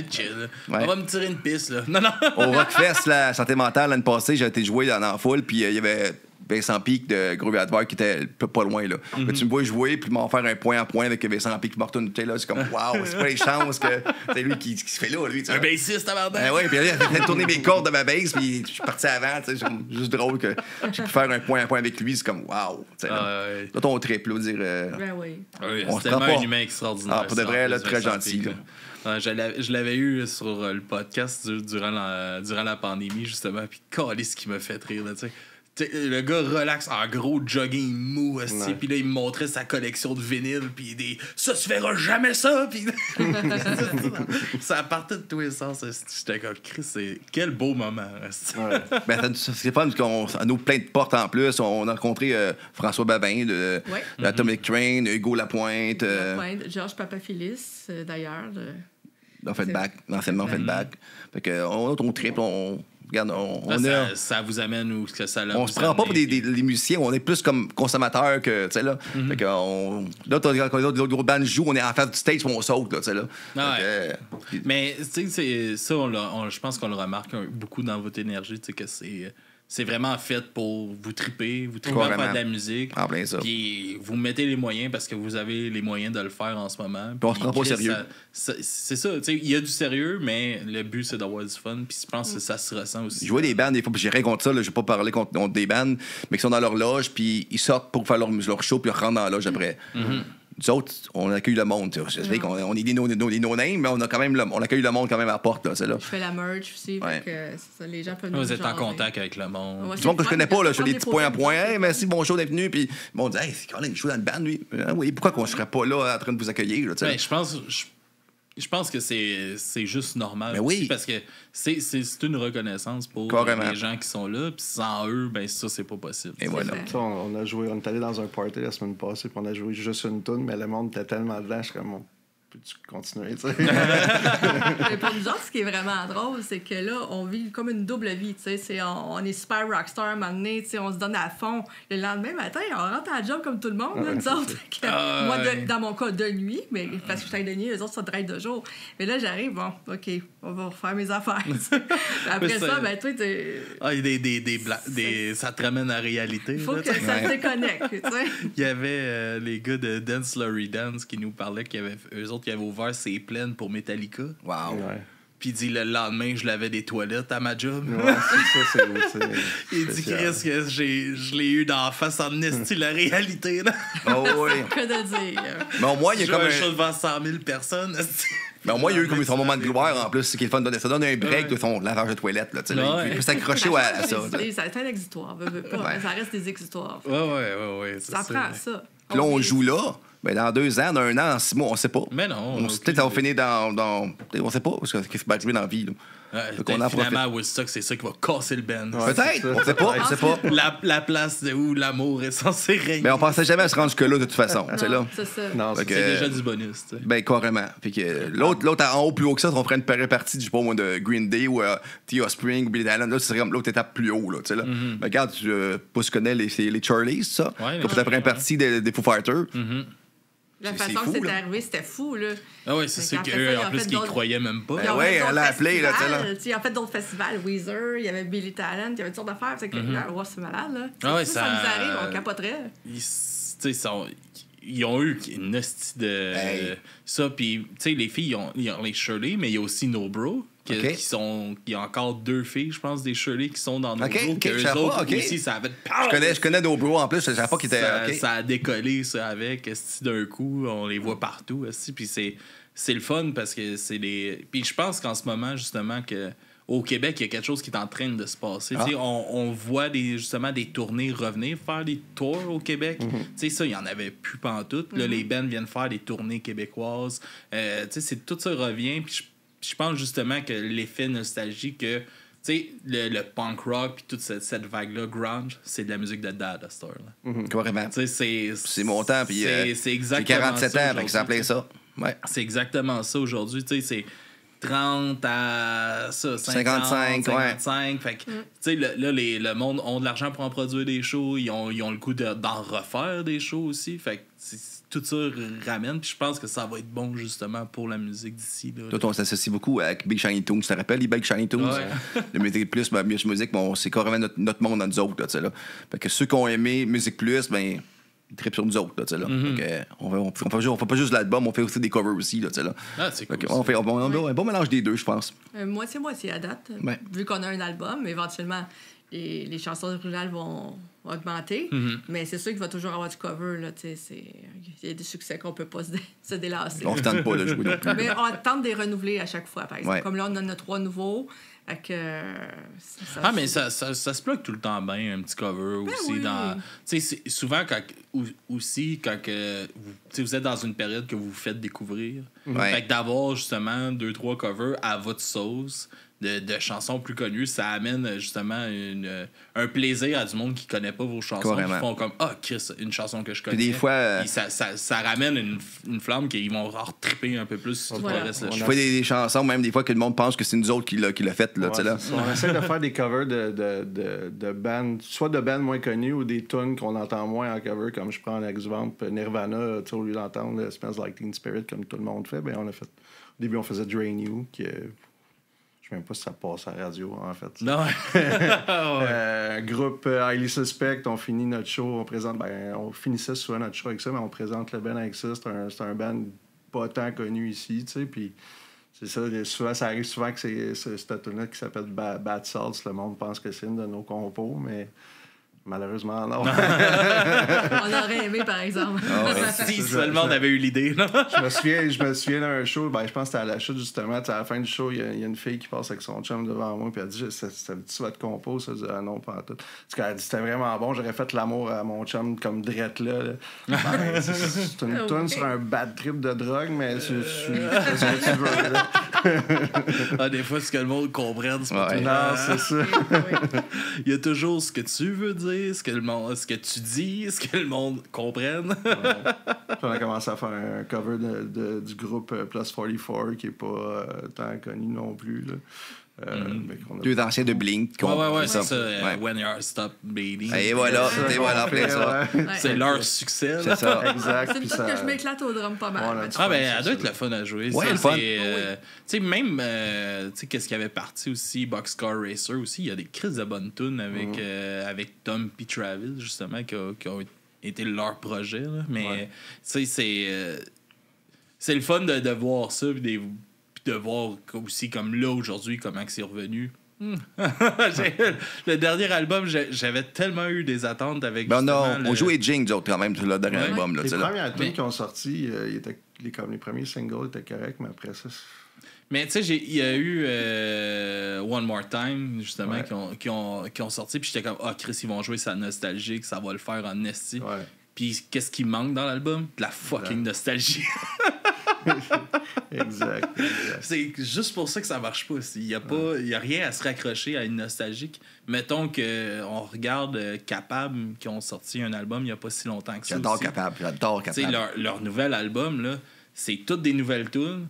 Chill. Ouais. On va me tirer une piste, là. Non. Au Rockfest, la santé mentale, l'année passée, j'ai été jouer dans la foule, puis il y avait Vincent Pic de Groovy Advar qui était pas loin, là. Mais tu me vois jouer, puis m'en faire un point à point avec Vincent Pic qui me retourne, là, c'est comme, waouh, c'est pas les chances que c'est lui qui se fait là, lui. Un bassiste, avant ouais, puis là, il a fait tourner mes cordes de ma bass, puis je suis parti avant, tu sais, c'est juste drôle que j'ai pu faire un point à point avec lui, c'est comme, waouh, tu sais. Là, ton trip, là, dire. Ben oui. C'est tellement un humain extraordinaire. Ah, pour de vrai, là, très gentil, là. Je l'avais eu sur le podcast durant la pandémie, justement, puis calisse qui m'a fait rire, là, tu sais. Le gars relax en gros jogging mou aussi, puis là il me montrait sa collection de vinyles, puis ça se verra jamais ça, puis ça partait de tous les sens. J'étais comme Chris, quel beau moment. Ouais. Ben, c'est fun parce qu'on nous plein de portes en plus. On a rencontré François Babin de Atomic Train, Hugo Lapointe, Georges Papafilis d'ailleurs. Offenbach, l'anciennement Offenbach. Fait que on triple, on regarde, ça vous amène où que ça l'a. On se prend pas pour des musiciens, on est plus comme consommateurs que, tu sais, là. Fait que là, quand les autres bandes jouent, on est en face du stage, on saute, là, tu sais, là. Mais, tu sais, ça, je pense qu'on le remarque beaucoup dans votre énergie, tu sais, que c'est vraiment fait pour vous triper à faire de la musique. En plein ça. Puis vous mettez les moyens parce que vous avez les moyens de le faire en ce moment. Puis on se prend pas au sérieux. C'est ça, tu sais, il y a du sérieux, mais le but, c'est d'avoir du fun. Puis je pense que ça se ressent aussi. Je vois des bandes, des fois, puis j'ai rien contre ça, là, je vais pas parler contre des bandes, mais qui sont dans leur loge, puis ils sortent pour faire leur show, puis ils rentrent dans la loge après. Nous autres, on accueille le monde. Je sais qu'on est des no-names, mais on accueille le monde quand même à la porte. Là, là. Je fais la merch aussi. Que ça, les gens peuvent nous Vous êtes en contact avec le monde. Ouais, du monde que je connais pas, là, je fais des petits points à point. Hey, merci, bonjour d'être venu. Puis on dit, hey, c'est quand même une show dans le band, lui. Oui, pourquoi qu'on serait pas là en train de vous accueillir? Là, je pense que c'est juste normal aussi, parce que c'est une reconnaissance pour les gens qui sont là. Puis sans eux, ben ça, c'est pas possible. Et voilà. On est allé dans un party la semaine passée, puis on a joué juste une tune, mais le monde était tellement dedans, je suis comme, peux-tu continuer, tu sais? Mais pour nous autres, ce qui est vraiment drôle, c'est que là, on vit comme une double vie, tu sais. On est super rockstar à un moment donné, tu sais, on se donne à fond. Le lendemain matin, on rentre à la job comme tout le monde, là, nous autres. Moi, dans mon cas, de nuit, mais parce que je suis de nuit, les autres, ça drive de jour. Mais là, j'arrive, bon, OK, on va refaire mes affaires. Après ça, ben, toi, ça te ramène à la réalité. Il faut que ça se déconnecte, tu sais. Il y avait les gars de Dance Slurry Dance qui nous parlaient qu'eux autres qui avaient ouvert ses plaines pour Metallica. Wow. Ouais. Puis il dit le lendemain, je lavais des toilettes à ma job. Ouais, c'est il dit Chris que je l'ai eu d'en face en esti la réalité. Là. Oh, oui. Que de dire. Mais au moins, il y a comme un show devant 100 000 personnes. Mais au moins, il y a eu comme son moment de gloire en plus. C'est qui est le fun. Ça donne un break de son lavage de toilette. Là, il peut s'accrocher à ça. C'est un exitoire. Ça reste des exitoires. Ouais. Ça prend ça. Puis là, on joue là. Ben, dans 2 ans, dans 1 an, en 6 mois, on sait pas. Mais non. Peut-être ça va finir dans. On sait pas, parce que c'est pas jouer dans la vie. Finalement, à Woodstock, c'est ça qui va casser le band. Peut-être, on sait pas. On sait pas. La place où l'amour est censé régner. Mais on pensait jamais à se rendre jusque-là, de toute façon. C'est ça. Non, c'est déjà du bonus. T'sais. Ben, carrément. Fait que l'autre en haut, plus haut que ça, on ferait une répartie, je sais pas moi, de Green Day ou T.O. Spring ou Billy Talent. Là, c'est l'autre étape plus haut. Là, là. Mais regarde, pas si tu connais les Charlies, ça. Quand tu ferais une partie des Foo Fighters. La façon que c'était arrivé, c'était fou, là. Ah oui, c'est sûr qu'eux, en plus, qu'ils croyaient même pas. Ben oui, elle l'a appelé, là, tu sais. Ils ont fait d'autres festivals, Weezer, il y avait Billy Talent, il y avait toutes sortes d'affaires. C'est que, c'est malade, là. Ah ouais, ça nous arrive, on capoterait. Ils ont eu une hostie de ça, puis, tu sais, les filles, ils ont les Shirley, mais il y a aussi No Bro. Il y a encore 2 filles, je pense, des Shirley qui sont dans nos groupes. Eux autres aussi, ça avait... Je connais No Bro en plus, je savais pas qu'ils étaient... Ça a décollé, ça, avec. D'un coup, on les voit partout. Puis c'est le fun parce que c'est les... Puis je pense qu'en ce moment, justement, que au Québec, il y a quelque chose qui est en train de se passer. On voit justement des tournées revenir, faire des tours au Québec. Ça, il n'y en avait plus pantoute. Là, les bands viennent faire des tournées québécoises. Tout ça revient. Puis je pense justement que l'effet nostalgie que le punk rock puis toute cette vague-là, grunge, c'est de la musique de dad à cette heure-là. Carrément. C'est mon temps, puis c'est exactement 47 ans, fait que ça appelait ça. Ouais. C'est exactement ça aujourd'hui. C'est 30 à ça, 55. Fait que, le monde ont de l'argent pour en produire des shows. Ils ont le goût d'en refaire des shows aussi. Fait que tout ça ramène. Puis je pense que ça va être bon, justement, pour la musique d'ici. Toi, on s'associe beaucoup avec Big Shiny Tunes. Tu te rappelles, les Big Shiny Tunes? Le Musique Plus, Musique, c'est carrément notre monde à nous autres. Là, fait que ceux qui ont aimé Musique Plus, ben, ils trippent sur nous autres. Là, on fait pas juste l'album, on fait aussi des covers aussi. Là, c'est cool. On fait un bon mélange des deux, je pense. Moitié-moitié à date. Vu qu'on a un album, éventuellement, les chansons originales vont augmenter. Mais c'est sûr qu'il va toujours avoir du cover. Il y a des succès qu'on peut pas se délasser. On ne tente pas de jouer non plus. Mais on tente de les renouveler à chaque fois, par exemple. Comme là, on en a 3 nouveaux. Mais ça se bloque tout le temps bien, un petit cover aussi. Souvent, quand vous êtes dans une période que vous faites découvrir, fait que d'avoir justement 2-3 covers à votre sauce, de chansons plus connues, ça amène justement un plaisir à du monde qui connaît pas vos chansons, qui font comme Chris, une chanson que je connais. Puis des fois, puis ça ramène une flamme qu'ils vont triper un peu plus sur le reste. Je fais des chansons, même des fois que le monde pense que c'est nous autres qui l'a fait. Là, là. On essaie de faire des covers de bands, soit de bands moins connus ou des tunes qu'on entend moins en cover, comme je prends un exemple, Nirvana, au lieu d'entendre Smells Like Teen Spirit comme tout le monde fait, ben on a fait. Au début, on faisait Drain You, qui je sais même pas si ça passe à la radio, en fait. Non. Groupe Highly Suspect, on finit notre show, on finissait souvent notre show avec ça, mais on présente le band avec ça. C'est un band pas tant connu ici, tu sais, puis c'est ça, souvent, ça arrive souvent que c'est cette tune-là qui s'appelle Bad Salts. Le monde pense que c'est une de nos compos, mais malheureusement, non. On aurait aimé, par exemple. Si seulement on avait eu l'idée. Je me souviens d'un show, je pense que c'était à la chute, justement. À la fin du show, il y a une fille qui passe avec son chum devant moi, puis elle dit c'était-tu votre compo? Ça, je dis, non, pas en tout. Elle dit c'était vraiment bon, j'aurais fait l'amour à mon chum comme drette là. C'est une toune sur un bad trip de drogue, mais c'est ce que tu veux. Là. Des fois, ce que le monde comprenne, c'est pas tout. Non, c'est ça. Il y a toujours ce que tu veux dire, ce que tu dis, ce que le monde comprenne. Puis on a commencé à faire un cover du groupe Plus 44 qui est pas tant connu non plus. Là. Deux anciens de Blink. C'est ça. When You're Stop Bleeding. Et voilà, plein ça. C'est leur succès. C'est ça. Exact. C'est une chose que je m'éclate au drum pas mal. Elle doit être le fun à jouer. Ouais, le fun. Tu sais, même, qu'est-ce qui avait parti aussi, Boxcar Racer aussi, il y a des crises de bonnes tunes avec Tom P. Travis, justement, qui ont été leur projet. Là. Mais, tu sais, c'est le fun de voir ça, puis de voir aussi comme là aujourd'hui comment c'est revenu. Le dernier album, j'avais tellement eu des attentes avec on jouait Jing quand même le dernier album. Là, les premières tunes qui ont sorti, les premiers singles étaient corrects, mais après ça... Mais tu sais, il y a eu One More Time, justement, qui ont sorti, puis j'étais comme, Chris, ils vont jouer ça nostalgique, ça va le faire en esti. Ouais. Puis qu'est-ce qui manque dans l'album? De la fucking nostalgie. Exact. C'est juste pour ça que ça marche pas. Il y a rien à se raccrocher à une nostalgique. Mettons qu'on regarde Capable, qui ont sorti un album il y a pas si longtemps que ça. J'adore Capable. Leur nouvel album, là, c'est toutes des nouvelles tunes.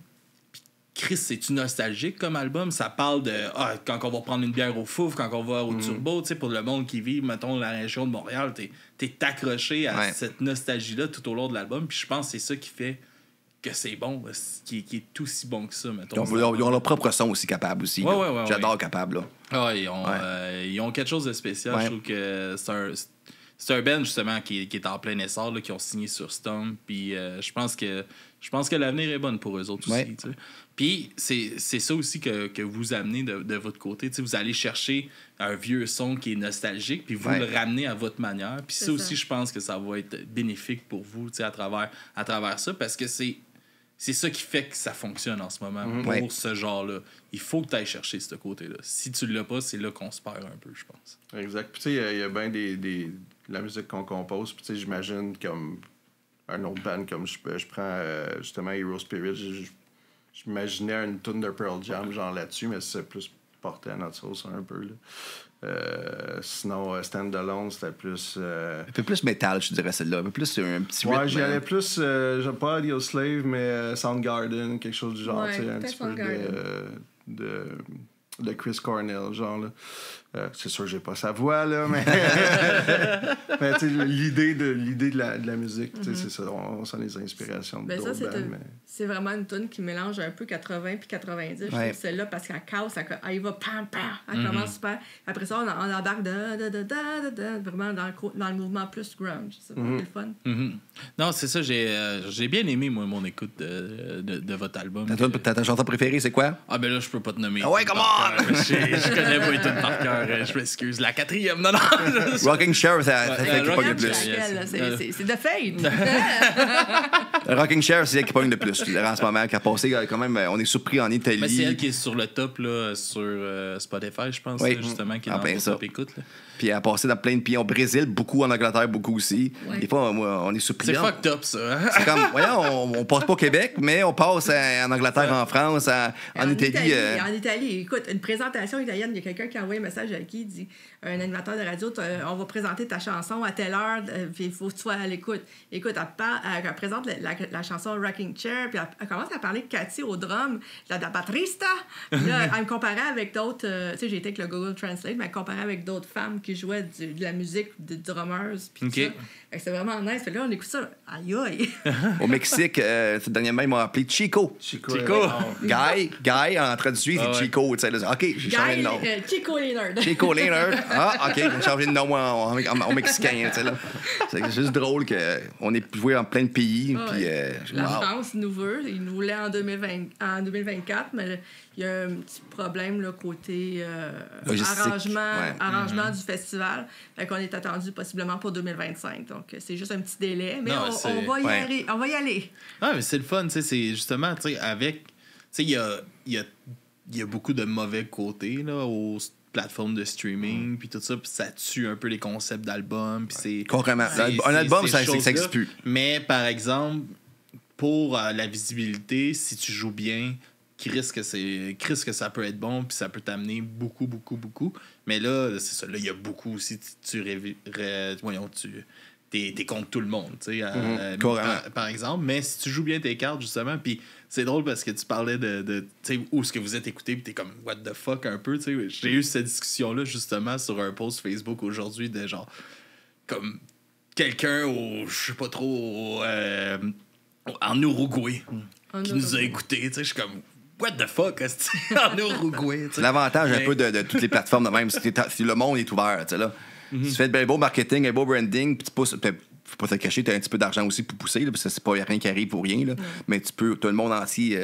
Chris, c'est-tu nostalgique comme album? Ça parle de quand on va prendre une bière au Fouf, quand on va au Turbo, tu sais, pour le monde qui vit, mettons, la région de Montréal, t'es accroché à cette nostalgie-là tout au long de l'album. Puis je pense que c'est ça qui fait que c'est bon, qui est aussi bon que ça, mettons. Ils ont leur propre son aussi, Capable aussi. Ouais, j'adore Capable, là. Ils ont quelque chose de spécial. Je trouve que c'est un band, justement, qui est en plein essor, là, qui ont signé sur Stomp. Puis je pense que l'avenir est bon pour eux autres aussi. T'sais. Puis c'est ça aussi que vous amenez de votre côté. T'sais, vous allez chercher un vieux son qui est nostalgique, puis vous le ramenez à votre manière. Puis ça aussi, je pense que ça va être bénéfique pour vous à travers ça, parce que c'est ça qui fait que ça fonctionne en ce moment pour ce genre-là. Il faut que tu ailles chercher ce côté-là. Si tu l'as pas, c'est là qu'on se perd un peu, je pense. Exact. Puis tu sais, il y a bien la musique qu'on compose. Puis tu sais, j'imagine comme un autre band, comme je prends justement Hero Spirit, j'imaginais une tune de Pearl Jam genre là-dessus, mais c'est plus porté à notre sauce un peu. Là. Sinon, Stand Alone, c'était plus... Un peu plus métal, je dirais, celle-là. Un peu plus un petit rythme. Ouais, j'y allais plus, pas Audio Slave, mais Soundgarden, quelque chose du genre, tu sais, un petit peu de Chris Cornell, genre, là. C'est sûr que j'ai pas sa voix, là, mais... mais tu sais, l'idée de la musique, tu sais, c'est ça, on sent les inspirations de d'autres bands, c'est vraiment une tune qui mélange un peu 80 puis 90, je trouve, celle-là, parce qu'elle casse, elle va pam, pam, elle commence super. Après ça, on embarque vraiment dans le mouvement plus grunge. C'est le fun. Non, c'est ça, j'ai bien aimé, moi, mon écoute de votre album. Ta chanson préférée, c'est quoi? Ben là, je peux pas te nommer. Ah ouais, come on! Je connais pas les tunes par cœur. je m'excuse. La 4e, non. Rocking Chair, ça fait qu'il pogne le plus. C'est de fade. Rocking Chair, c'est elle qui pogne le plus. En ce moment, qui a passé quand même, on est surpris en Italie. Mais c'est elle qui est sur le top là, sur Spotify, je pense, oui. là, justement, qui est en dans le top écoute. Là. Puis elle a passé dans plein de pays. Au Brésil, beaucoup en Angleterre, beaucoup aussi. Ouais. Des fois, on est surpris. C'est fucked up, ça. C'est comme, voyons, on passe pas au Québec, mais on passe en Angleterre, en France, en Italie. En Italie. Écoute, une présentation italienne, il y a quelqu'un qui a envoyé un message à qui, il dit, un animateur de radio, on va présenter ta chanson à telle heure, puis il faut que tu sois à l'écoute. Écoute, elle présente la chanson Rocking Chair, puis elle commence à parler de Cathy au drum, la batterista. Là, elle me comparait avec d'autres, tu sais, j'ai été avec le Google Translate, mais elle me comparait avec d'autres femmes qui jouaient de la musique, de drummers, puis tout ça. Fait que c'est vraiment nice. Fait que là, on écoute ça. Aïe, aïe. Au Mexique, dernièrement, ils m'ont appelé Chico. Guy, en traduit, c'est Chico. Tu sais, OK, j'ai changé de nom. Chico Leonard. Chico Leonard. Ah, OK, j'ai changé de nom en mexicain. Tu sais, là. C'est juste drôle qu'on ait pu jouer en plein de pays. Puis, la France nous veut. Ils nous voulaient en 2024, mais il y a un petit problème là, côté arrangement du festival. Fait qu'on est attendu possiblement pour 2025. Donc, c'est juste un petit délai, mais on va y aller. Ah, mais c'est le fun, tu sais, c'est justement, tu sais, avec... Tu sais, il y a beaucoup de mauvais côtés, là, aux plateformes de streaming, puis tout ça, puis ça tue un peu les concepts d'albums, puis c'est... Concrètement. Un album, ça n'existe plus. Mais, par exemple, pour la visibilité, si tu joues bien... Chris que ça peut être bon, puis ça peut t'amener beaucoup. Mais là, c'est ça. Là, il y a beaucoup aussi. T'es contre tout le monde, tu sais, par exemple. Mais si tu joues bien tes cartes, justement, puis c'est drôle parce que tu parlais de tu sais, où est-ce que vous êtes écouté, puis t'es comme, what the fuck, un peu, tu sais. J'ai eu cette discussion-là, justement, sur un post Facebook aujourd'hui, de genre, comme, quelqu'un je sais pas trop, en Uruguay, qui nous a écoutés, tu sais. Je suis comme... What the fuck, en Uruguay? C'est l'avantage un peu de toutes les plateformes de même. Si le monde est ouvert, tu sais, là. Tu fais de beau marketing, un beau branding, puis tu pousses. Faut pas te cacher, tu as un petit peu d'argent aussi pour pousser, là, parce que c'est pas rien qui arrive pour rien. Là. Mais tu peux, tout le monde entier.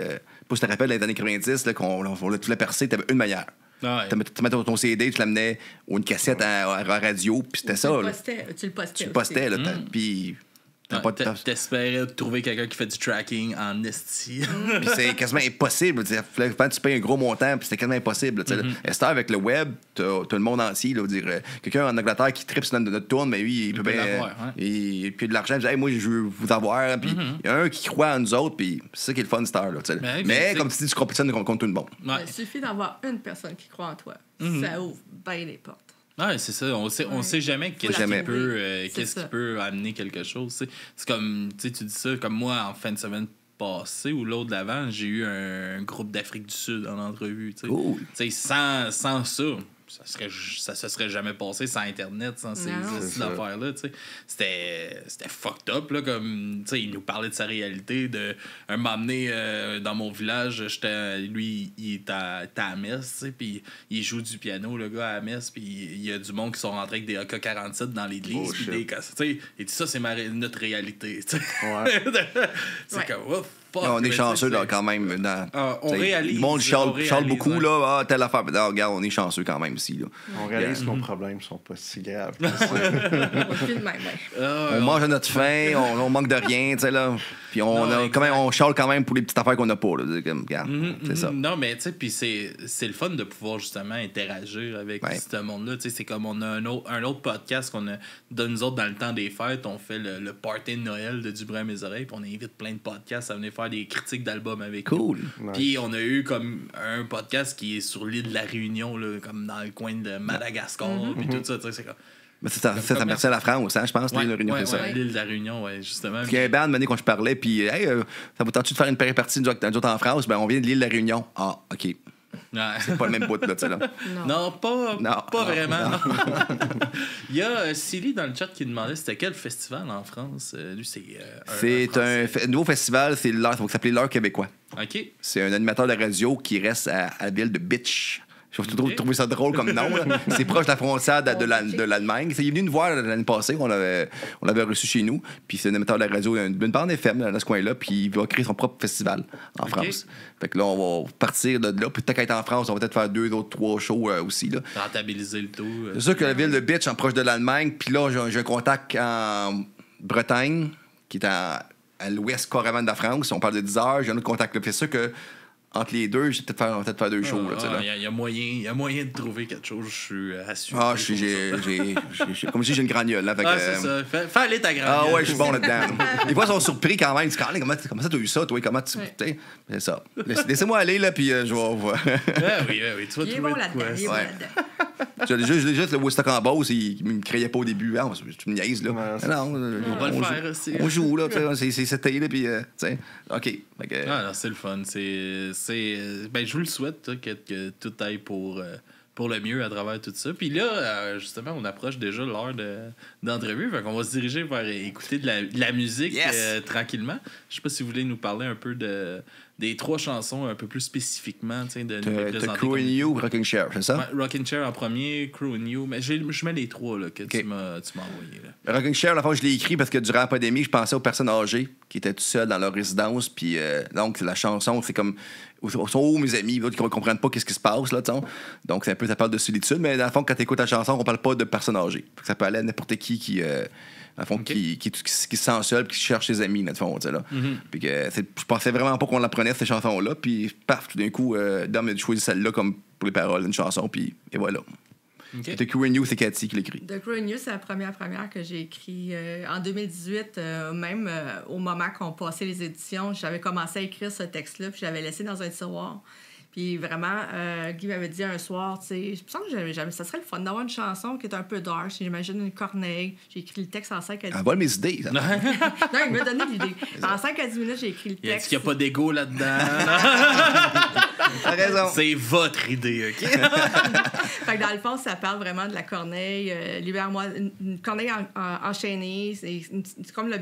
Je te rappelle, dans les années 90, là, qu'on tu l'as percé, tu avais une manière. Tu mettais ton CD, tu l'amenais ou une cassette à radio, puis c'était ça. Tu le postais. Tu le postais, là. Puis. T'espérais trouver quelqu'un qui fait du tracking en esti. Puis c'est quasiment impossible. Quand tu payes un gros montant, puis c'était quasiment impossible. Est-ce avec le web, t'as le monde entier. Là, dire, quelqu'un en Angleterre qui tripe sur notre tourne, mais lui, il peut bien. Il a de l'argent. Il dit, hey, moi, je veux vous avoir. Puis il y a un qui croit en nous autres, puis c'est ça qui est le fun star. Là, mais comme tu dis, tu compétitionnes contre tout le monde. Il suffit d'avoir une personne qui croit en toi. Ça ouvre bien les portes. Ouais, c'est ça. On sait jamais qu'est-ce qui peut amener quelque chose. C'est comme, tu dis ça, comme moi, en fin de semaine passée ou l'autre d'avant, j'ai eu un groupe d'Afrique du Sud en entrevue. Cool. Sans ça, ça se serait jamais passé sans Internet, sans ces affaires-là. C'était fucked up. Là, comme, il nous parlait de sa réalité. Un moment donné, dans mon village, lui, il est à Metz, puis il joue du piano, le gars, à Metz, puis il y a du monde qui sont rentrés avec des AK-47 dans l'église. Et ça, c'est notre réalité. C'est comme, oh, fuck, on est chanceux là, quand même. On réalise. Le monde charle beaucoup, là, telle affaire. Non, regarde, on est chanceux quand même ici. Là. On réalise que nos problèmes sont pas si graves. On mange à notre faim, on manque de rien, tu sais, là. Puis on charle quand même pour les petites affaires qu'on n'a pas, là. C'est ça. Non, mais tu sais, puis c'est le fun de pouvoir justement interagir avec ce monde-là. Tu sais, c'est comme on a un autre podcast qu'on a de nous autres dans le temps des fêtes. On fait le party de Noël de Dubreuil mes oreilles, puis on invite plein de podcasts à venir faire des critiques d'albums avec nous. Puis on a eu comme un podcast qui est sur l'île de la Réunion, là, comme dans le coin de Madagascar, puis tout ça, tu sais, c'est comme... Mais ça merci à la France, hein, je pense, l'île de la Réunion. L'île de la Réunion, justement. Il y a un band, donné, quand je parlais, puis hey, ça vous tente-tu de faire une partie nous autres en France? Ben, on vient de l'île de la Réunion. Ah, OK. C'est pas le même bout, là, tu sais, là. Non, pas vraiment. Il y a Silly dans le chat qui demandait c'était quel festival en France. Lui, c'est un nouveau festival, ça va s'appeler l'Heure québécois. OK. C'est un animateur de radio qui reste à la ville de Bitch, Je vais trouver ça drôle comme nom. Là. C'est proche de la frontière de l'Allemagne. Il est venu nous voir l'année passée. On l'avait reçu chez nous. Puis c'est un émetteur de la radio, une bande FM dans ce coin-là. Puis il va créer son propre festival en France. Fait que là, on va partir de là. Puis peut-être qu'être en France, on va peut-être faire 2 autres 3 shows aussi. Là. Rentabiliser le tout. C'est sûr que la ville de Bitch, en proche de l'Allemagne. Puis là, j'ai un contact en Bretagne, qui est à l'ouest carrément de la France. On parle de 10 heures. J'ai un autre contact là. Puis c'est sûr que entre les deux, j'ai peut-être faire 2 shows. Il y a moyen de trouver quelque chose, je suis assuré. Comme si j'ai une gragnole. Là, c'est ça. Fais aller ta gragnole. Ah ouais, je suis bon là-dedans. Des fois, ils sont surpris quand même. Ils disent, comment ça, t'as eu ça, toi? Comment tu. C'est ça. Laissez-moi aller, là, puis je vais voir. Oui. Tu vas trouver bon là-dedans. Déjà, le Woodstock en Beauce, il me criait pas au début. Ah, tu me niaises, là. On va le faire aussi. On joue, là. C'est cet été, là, puis. OK. Non, c'est le fun. Je vous le souhaite que tout aille pour le mieux à travers tout ça. Puis là, justement, on approche déjà l'heure d'entrevue. Fait qu'on va se diriger vers écouter de la musique tranquillement. Je sais pas si vous voulez nous parler un peu des 3 chansons un peu plus spécifiquement. De T'as Crew and You, Rocking Chair, c'est ça? Rocking Chair en premier, Crew and You. Mais je mets les 3 là, que tu m'as envoyé. Rocking Chair, la fois je l'ai écrit parce que durant la pandémie, je pensais aux personnes âgées qui étaient tout seules dans leur résidence. Puis donc, la chanson, c'est comme. Sont où mes amis? D'autres qui ne comprennent pas qu'est-ce qui se passe. Là, donc, c'est un peu, ça parle de solitude. Mais dans le fond, quand tu écoutes la chanson, on parle pas de personnes âgées. Ça peut aller à n'importe qui se sent seul et qui cherche ses amis, dans le fond. Puis je pensais vraiment pas qu'on l'apprenait, cette chanson-là. Puis, paf, tout d'un coup, Dom a choisi celle-là comme pour les paroles d'une chanson. Puis, et voilà. The Crew and You, c'est Cathy qui l'écrit. The Crew and You, c'est la première que j'ai écrit en 2018, même au moment qu'on passait les éditions. J'avais commencé à écrire ce texte-là, puis je l'avais laissé dans un tiroir. Puis vraiment, Guy m'avait dit un soir, tu sais, je pense que ça serait le fun d'avoir une chanson qui est un peu dark. J'imagine une corneille. J'ai écrit le texte en 5 à 10 minutes. Elle vole mes idées. Non, il m'a donné l'idée. En 5 à 10 minutes, j'ai écrit le texte. Est-ce qu'il n'y a pas d'ego là-dedans? T'as raison. C'est votre idée, OK? Fait que dans le fond, ça parle vraiment de la corneille. Libère-moi, une corneille enchaînée. C'est comme la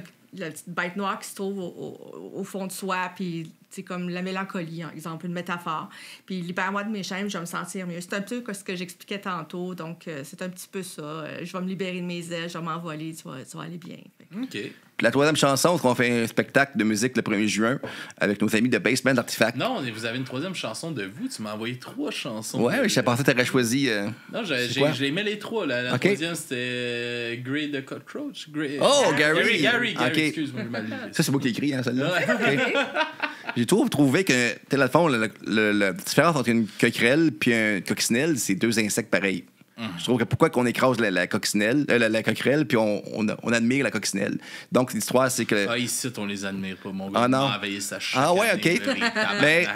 petite bête noire qui se trouve au fond de soi, puis c'est comme la mélancolie, par exemple, une métaphore. Puis libère-moi de mes chaînes, je vais me sentir mieux. C'est un peu ce que j'expliquais tantôt, donc c'est un petit peu ça. Je vais me libérer de mes ailes, je vais m'envoler, tu vas aller bien. OK. Puis la 3e chanson, c'est qu'on fait un spectacle de musique le 1er juin avec nos amis de Basement Artifact. Non, vous avez une 3e chanson de vous. Tu m'as envoyé 3 chansons. Ouais, je pensais que tu aurais choisi. Non, je les mets les 3. La 3e, c'était Gray the Cockroach. Gary. Gary, okay. Excuse-moi, je m'ai Ça, c'est moi qui l'ai écrit, celle-là. Okay. J'ai trouvé que, dans le fond, la différence entre une coquerelle et une coccinelle, c'est 2 insectes pareils. Je trouve que pourquoi qu'on écrase la coccinelle, la coquerelle, puis on admire la coccinelle. Donc, l'histoire, c'est que. Ah, ici, on les admire pas. Mon gars, non. sa ouais, OK. Mais,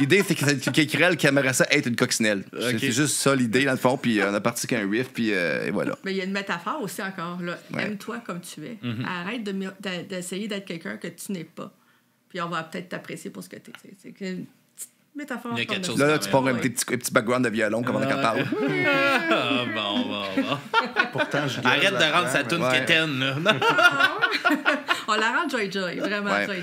l'idée, c'est que c'est une coquerelle qui aimerait ça être une coccinelle. Okay. C'est juste ça, l'idée, dans le fond, puis on a parti qu'un riff, puis et voilà. Mais il y a une métaphore aussi encore, là. Ouais. Aime-toi comme tu es. Arrête d'essayer d'être quelqu'un que tu n'es pas. Puis on va peut-être t'apprécier pour ce que tu es. C'est une petite métaphore. Il y a quelque chose là, tu pars un petit background de violon, comme on en parle. Bon. Pourtant, arrête de rendre sa toune quétaine, là. On la rend joy, vraiment joy.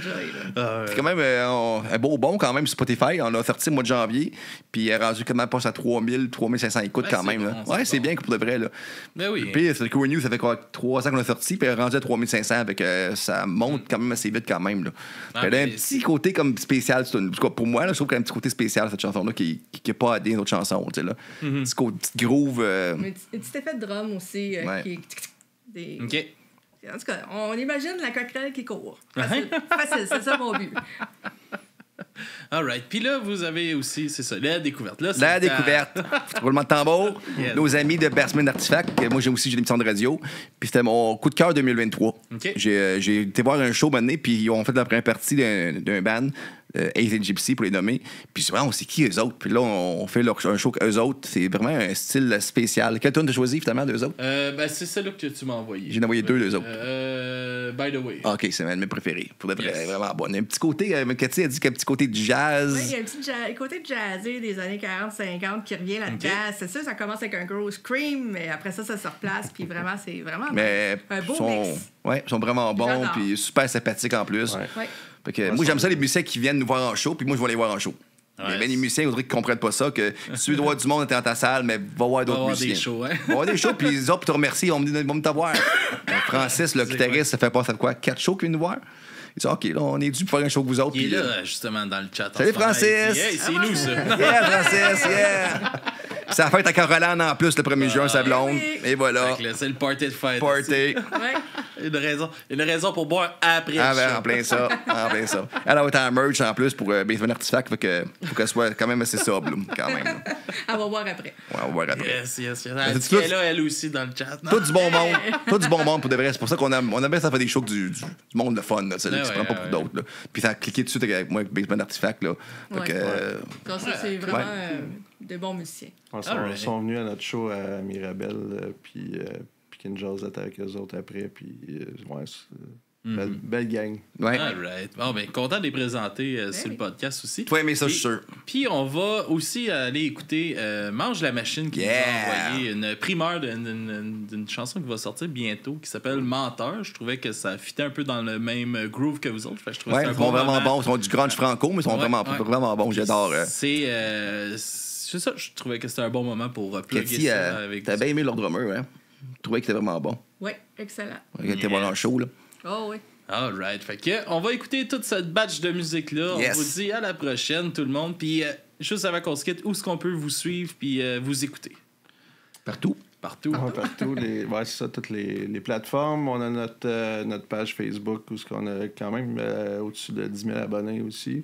C'est quand même un beau bon quand même, Spotify. On l'a sorti le mois de janvier, puis il est rendu quand même pas à 3000, 3500 écoutes quand même. Bon, là. C'est bien pour de vrai. Là. Ben oui. Puis c'est le Crew and You, ça fait quoi, 3 ans qu'on l'a sorti, puis il est rendu à 3500 avec ça monte quand même assez vite quand même. Là. Elle a un petit côté comme spécial. Pour moi, là, je trouve qu'elle a un petit côté spécial cette chanson-là qui n'est pas à des autres chansons. Tu sais, là. Petit groove. Un petit effet de drum aussi. OK. En tout cas, on imagine la coquerelle qui court. Facile, c'est ça mon but. All right. Puis là, vous avez aussi, c'est ça, la découverte. Là, la découverte. Roulement de tambour. Nos amis de Basement Artifact. Moi, j'ai une émission de radio. Puis c'était mon coup de cœur 2023. Okay. J'ai été voir un show maintenant, puis ils ont fait la première partie d'un band. Ace & Gypsy pour les nommer. Puis souvent, on sait qui eux autres. Puis là, on fait un show qu'eux autres. C'est vraiment un style spécial. Quelle tune t'as choisi finalement d'eux autres? C'est celle-là que tu m'as envoyé. J'en ai envoyé 2 d'eux autres. By the way. OK, c'est un de mes préférés. Pour de vrai, vraiment bon. Il y a un petit côté, Cathy a dit qu'il y a un petit côté de jazz. Oui, il y a un petit côté de jazzé des années 40-50 qui revient là-dedans. Okay. C'est sûr, ça commence avec un gros scream, mais après ça se replace. Puis vraiment, c'est vraiment un beau mix. Oui, ils sont vraiment bons. Puis super sympathiques en plus. Ouais. Moi, j'aime ça, les musiciens qui viennent nous voir en show, puis moi, je vais les voir en show. Ouais, les musiciens, Audrey, qui comprennent pas ça, que si tu veux voir du monde, t'es dans ta salle, mais va voir d'autres musiciens. Des shows, hein? Va voir des shows, puis les autres, pour te remercier, ils vont me t'avoir. Francis, le guitariste, ça fait pas quoi? 4 shows qu'il vient nous voir? Il dit, OK, là, on est dû pour faire un show que vous autres. Il est là, justement, dans le chat. Salut, Francis! Hey, c'est nous, ça. Yeah, Francis, yeah! C'est la fête à Caroline en plus, le 1er juin, sa blonde. oui. Et voilà. C'est le party de fête. Party. Ouais. Une raison pour boire après Ah, le ben, show. en plein ça. En plein ça. Elle a été en merch en plus pour Basement Artifact, faut qu'elle soit quand même assez sobre, là, quand même. Là. Elle va voir après. Ouais, on va voir après. Yes. Elle c'est dit tout- qu'elle est là, elle aussi, dans le chat. Non? Tout du bon monde. Tout du bon monde pour de vrai. C'est pour ça qu'on aime bien ça faire des shows du monde de fun, là, tu sais, là, qui se prend pas pour d'autres. Là. Puis ça a cliqué tout de suite avec moi avec Basement Artifact. Là. Fait Ouais. que, Donc, ça, c'est vraiment des bons musiciens. Ils sont venus à notre show à Mirabel, puis Ken Jazz était avec eux autres après, puis ouais, belle gang. ouais. All right. Bon, ben, content de les présenter sur le podcast aussi. Tu vas aimer ça, je suis sûr. Puis on va aussi aller écouter Mange la machine qui nous a envoyé une primeur d'une chanson qui va sortir bientôt qui s'appelle Menteur. Je trouvais que ça fitait un peu dans le même groove que vous autres. Fait que je trouvais Ouais, que ils c'était un sont bon vraiment moment. bons. Ils sont du grunge franco, mais ils sont vraiment bons. J'adore. C'est ça, je trouvais que c'était un bon moment pour plugger Cathy, ça avec t'as bien aimé leur drummer, hein? Je trouvais qu'il était vraiment bon. Oui, excellent. Il était voir en show, là. Oh oui. All right. Fait que on va écouter toute cette batch de musique-là. Yes. On vous dit à la prochaine, tout le monde. Puis juste avant qu'on se quitte, où est-ce qu'on peut vous suivre puis vous écouter? Partout. Partout. Ouais, partout, c'est ça, toutes les plateformes. On a notre page Facebook où on a quand même au-dessus de 10 000 abonnés aussi.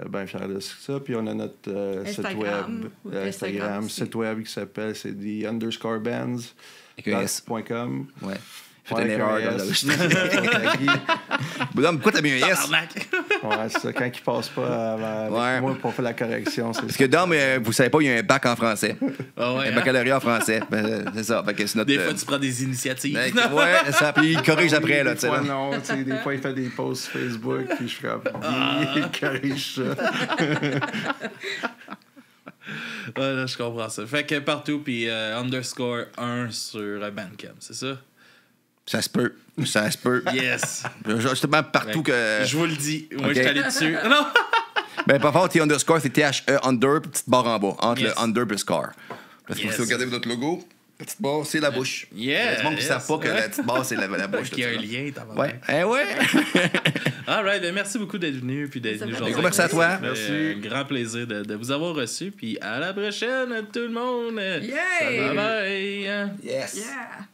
Ben fier de ça. Puis on a notre site Instagram, web, Instagram, aussi. site web qui s'appelle c'est the_bands.com. Ouais. J'ai fait une erreur dans le Bonhomme, pourquoi t'as mis un S? Tabarnak. Ouais, c'est ça. Quand il passe pas avec Ouais. moi pour faire la correction, c'est Parce que Dom, vous savez pas, il y a un bac en français. Ah ouais, Un hein? baccalauréat en français. C'est ça. Fait que c'est notre. Des fois, tu prends des initiatives. Ouais, c'est ça. Puis il corrige après, là, des tu sais. fois, là. non, tu sais, des fois, il fait des posts Facebook, puis je frappe. Il corrige ça. Ouais, là, je comprends ça. Fait que partout, puis _1 sur Bandcamp, c'est ça? Ça se peut. Ça se peut. Yes. Justement, partout que. Je vous le dis. Moi, Ok. je suis allé dessus. Non! Ben, pas fort, T__ c'est THE under, puis petite barre en bas, entre Yes. le under et le score. Parce que Yes. si vous regardez notre logo, la petite barre, c'est la bouche. Yeah, Il y a du monde qui ne yes, savent pas que ouais. la petite barre, c'est la bouche. Il y a un là. lien, t'as Ouais. Ouais. All right, ben merci beaucoup d'être venu puis d'être venu Ça fait jaser. plaisir. Merci à toi. Merci. Un grand plaisir de vous avoir reçu. Puis à la prochaine, tout le monde. Yay! Bye bye. Yes. Yeah!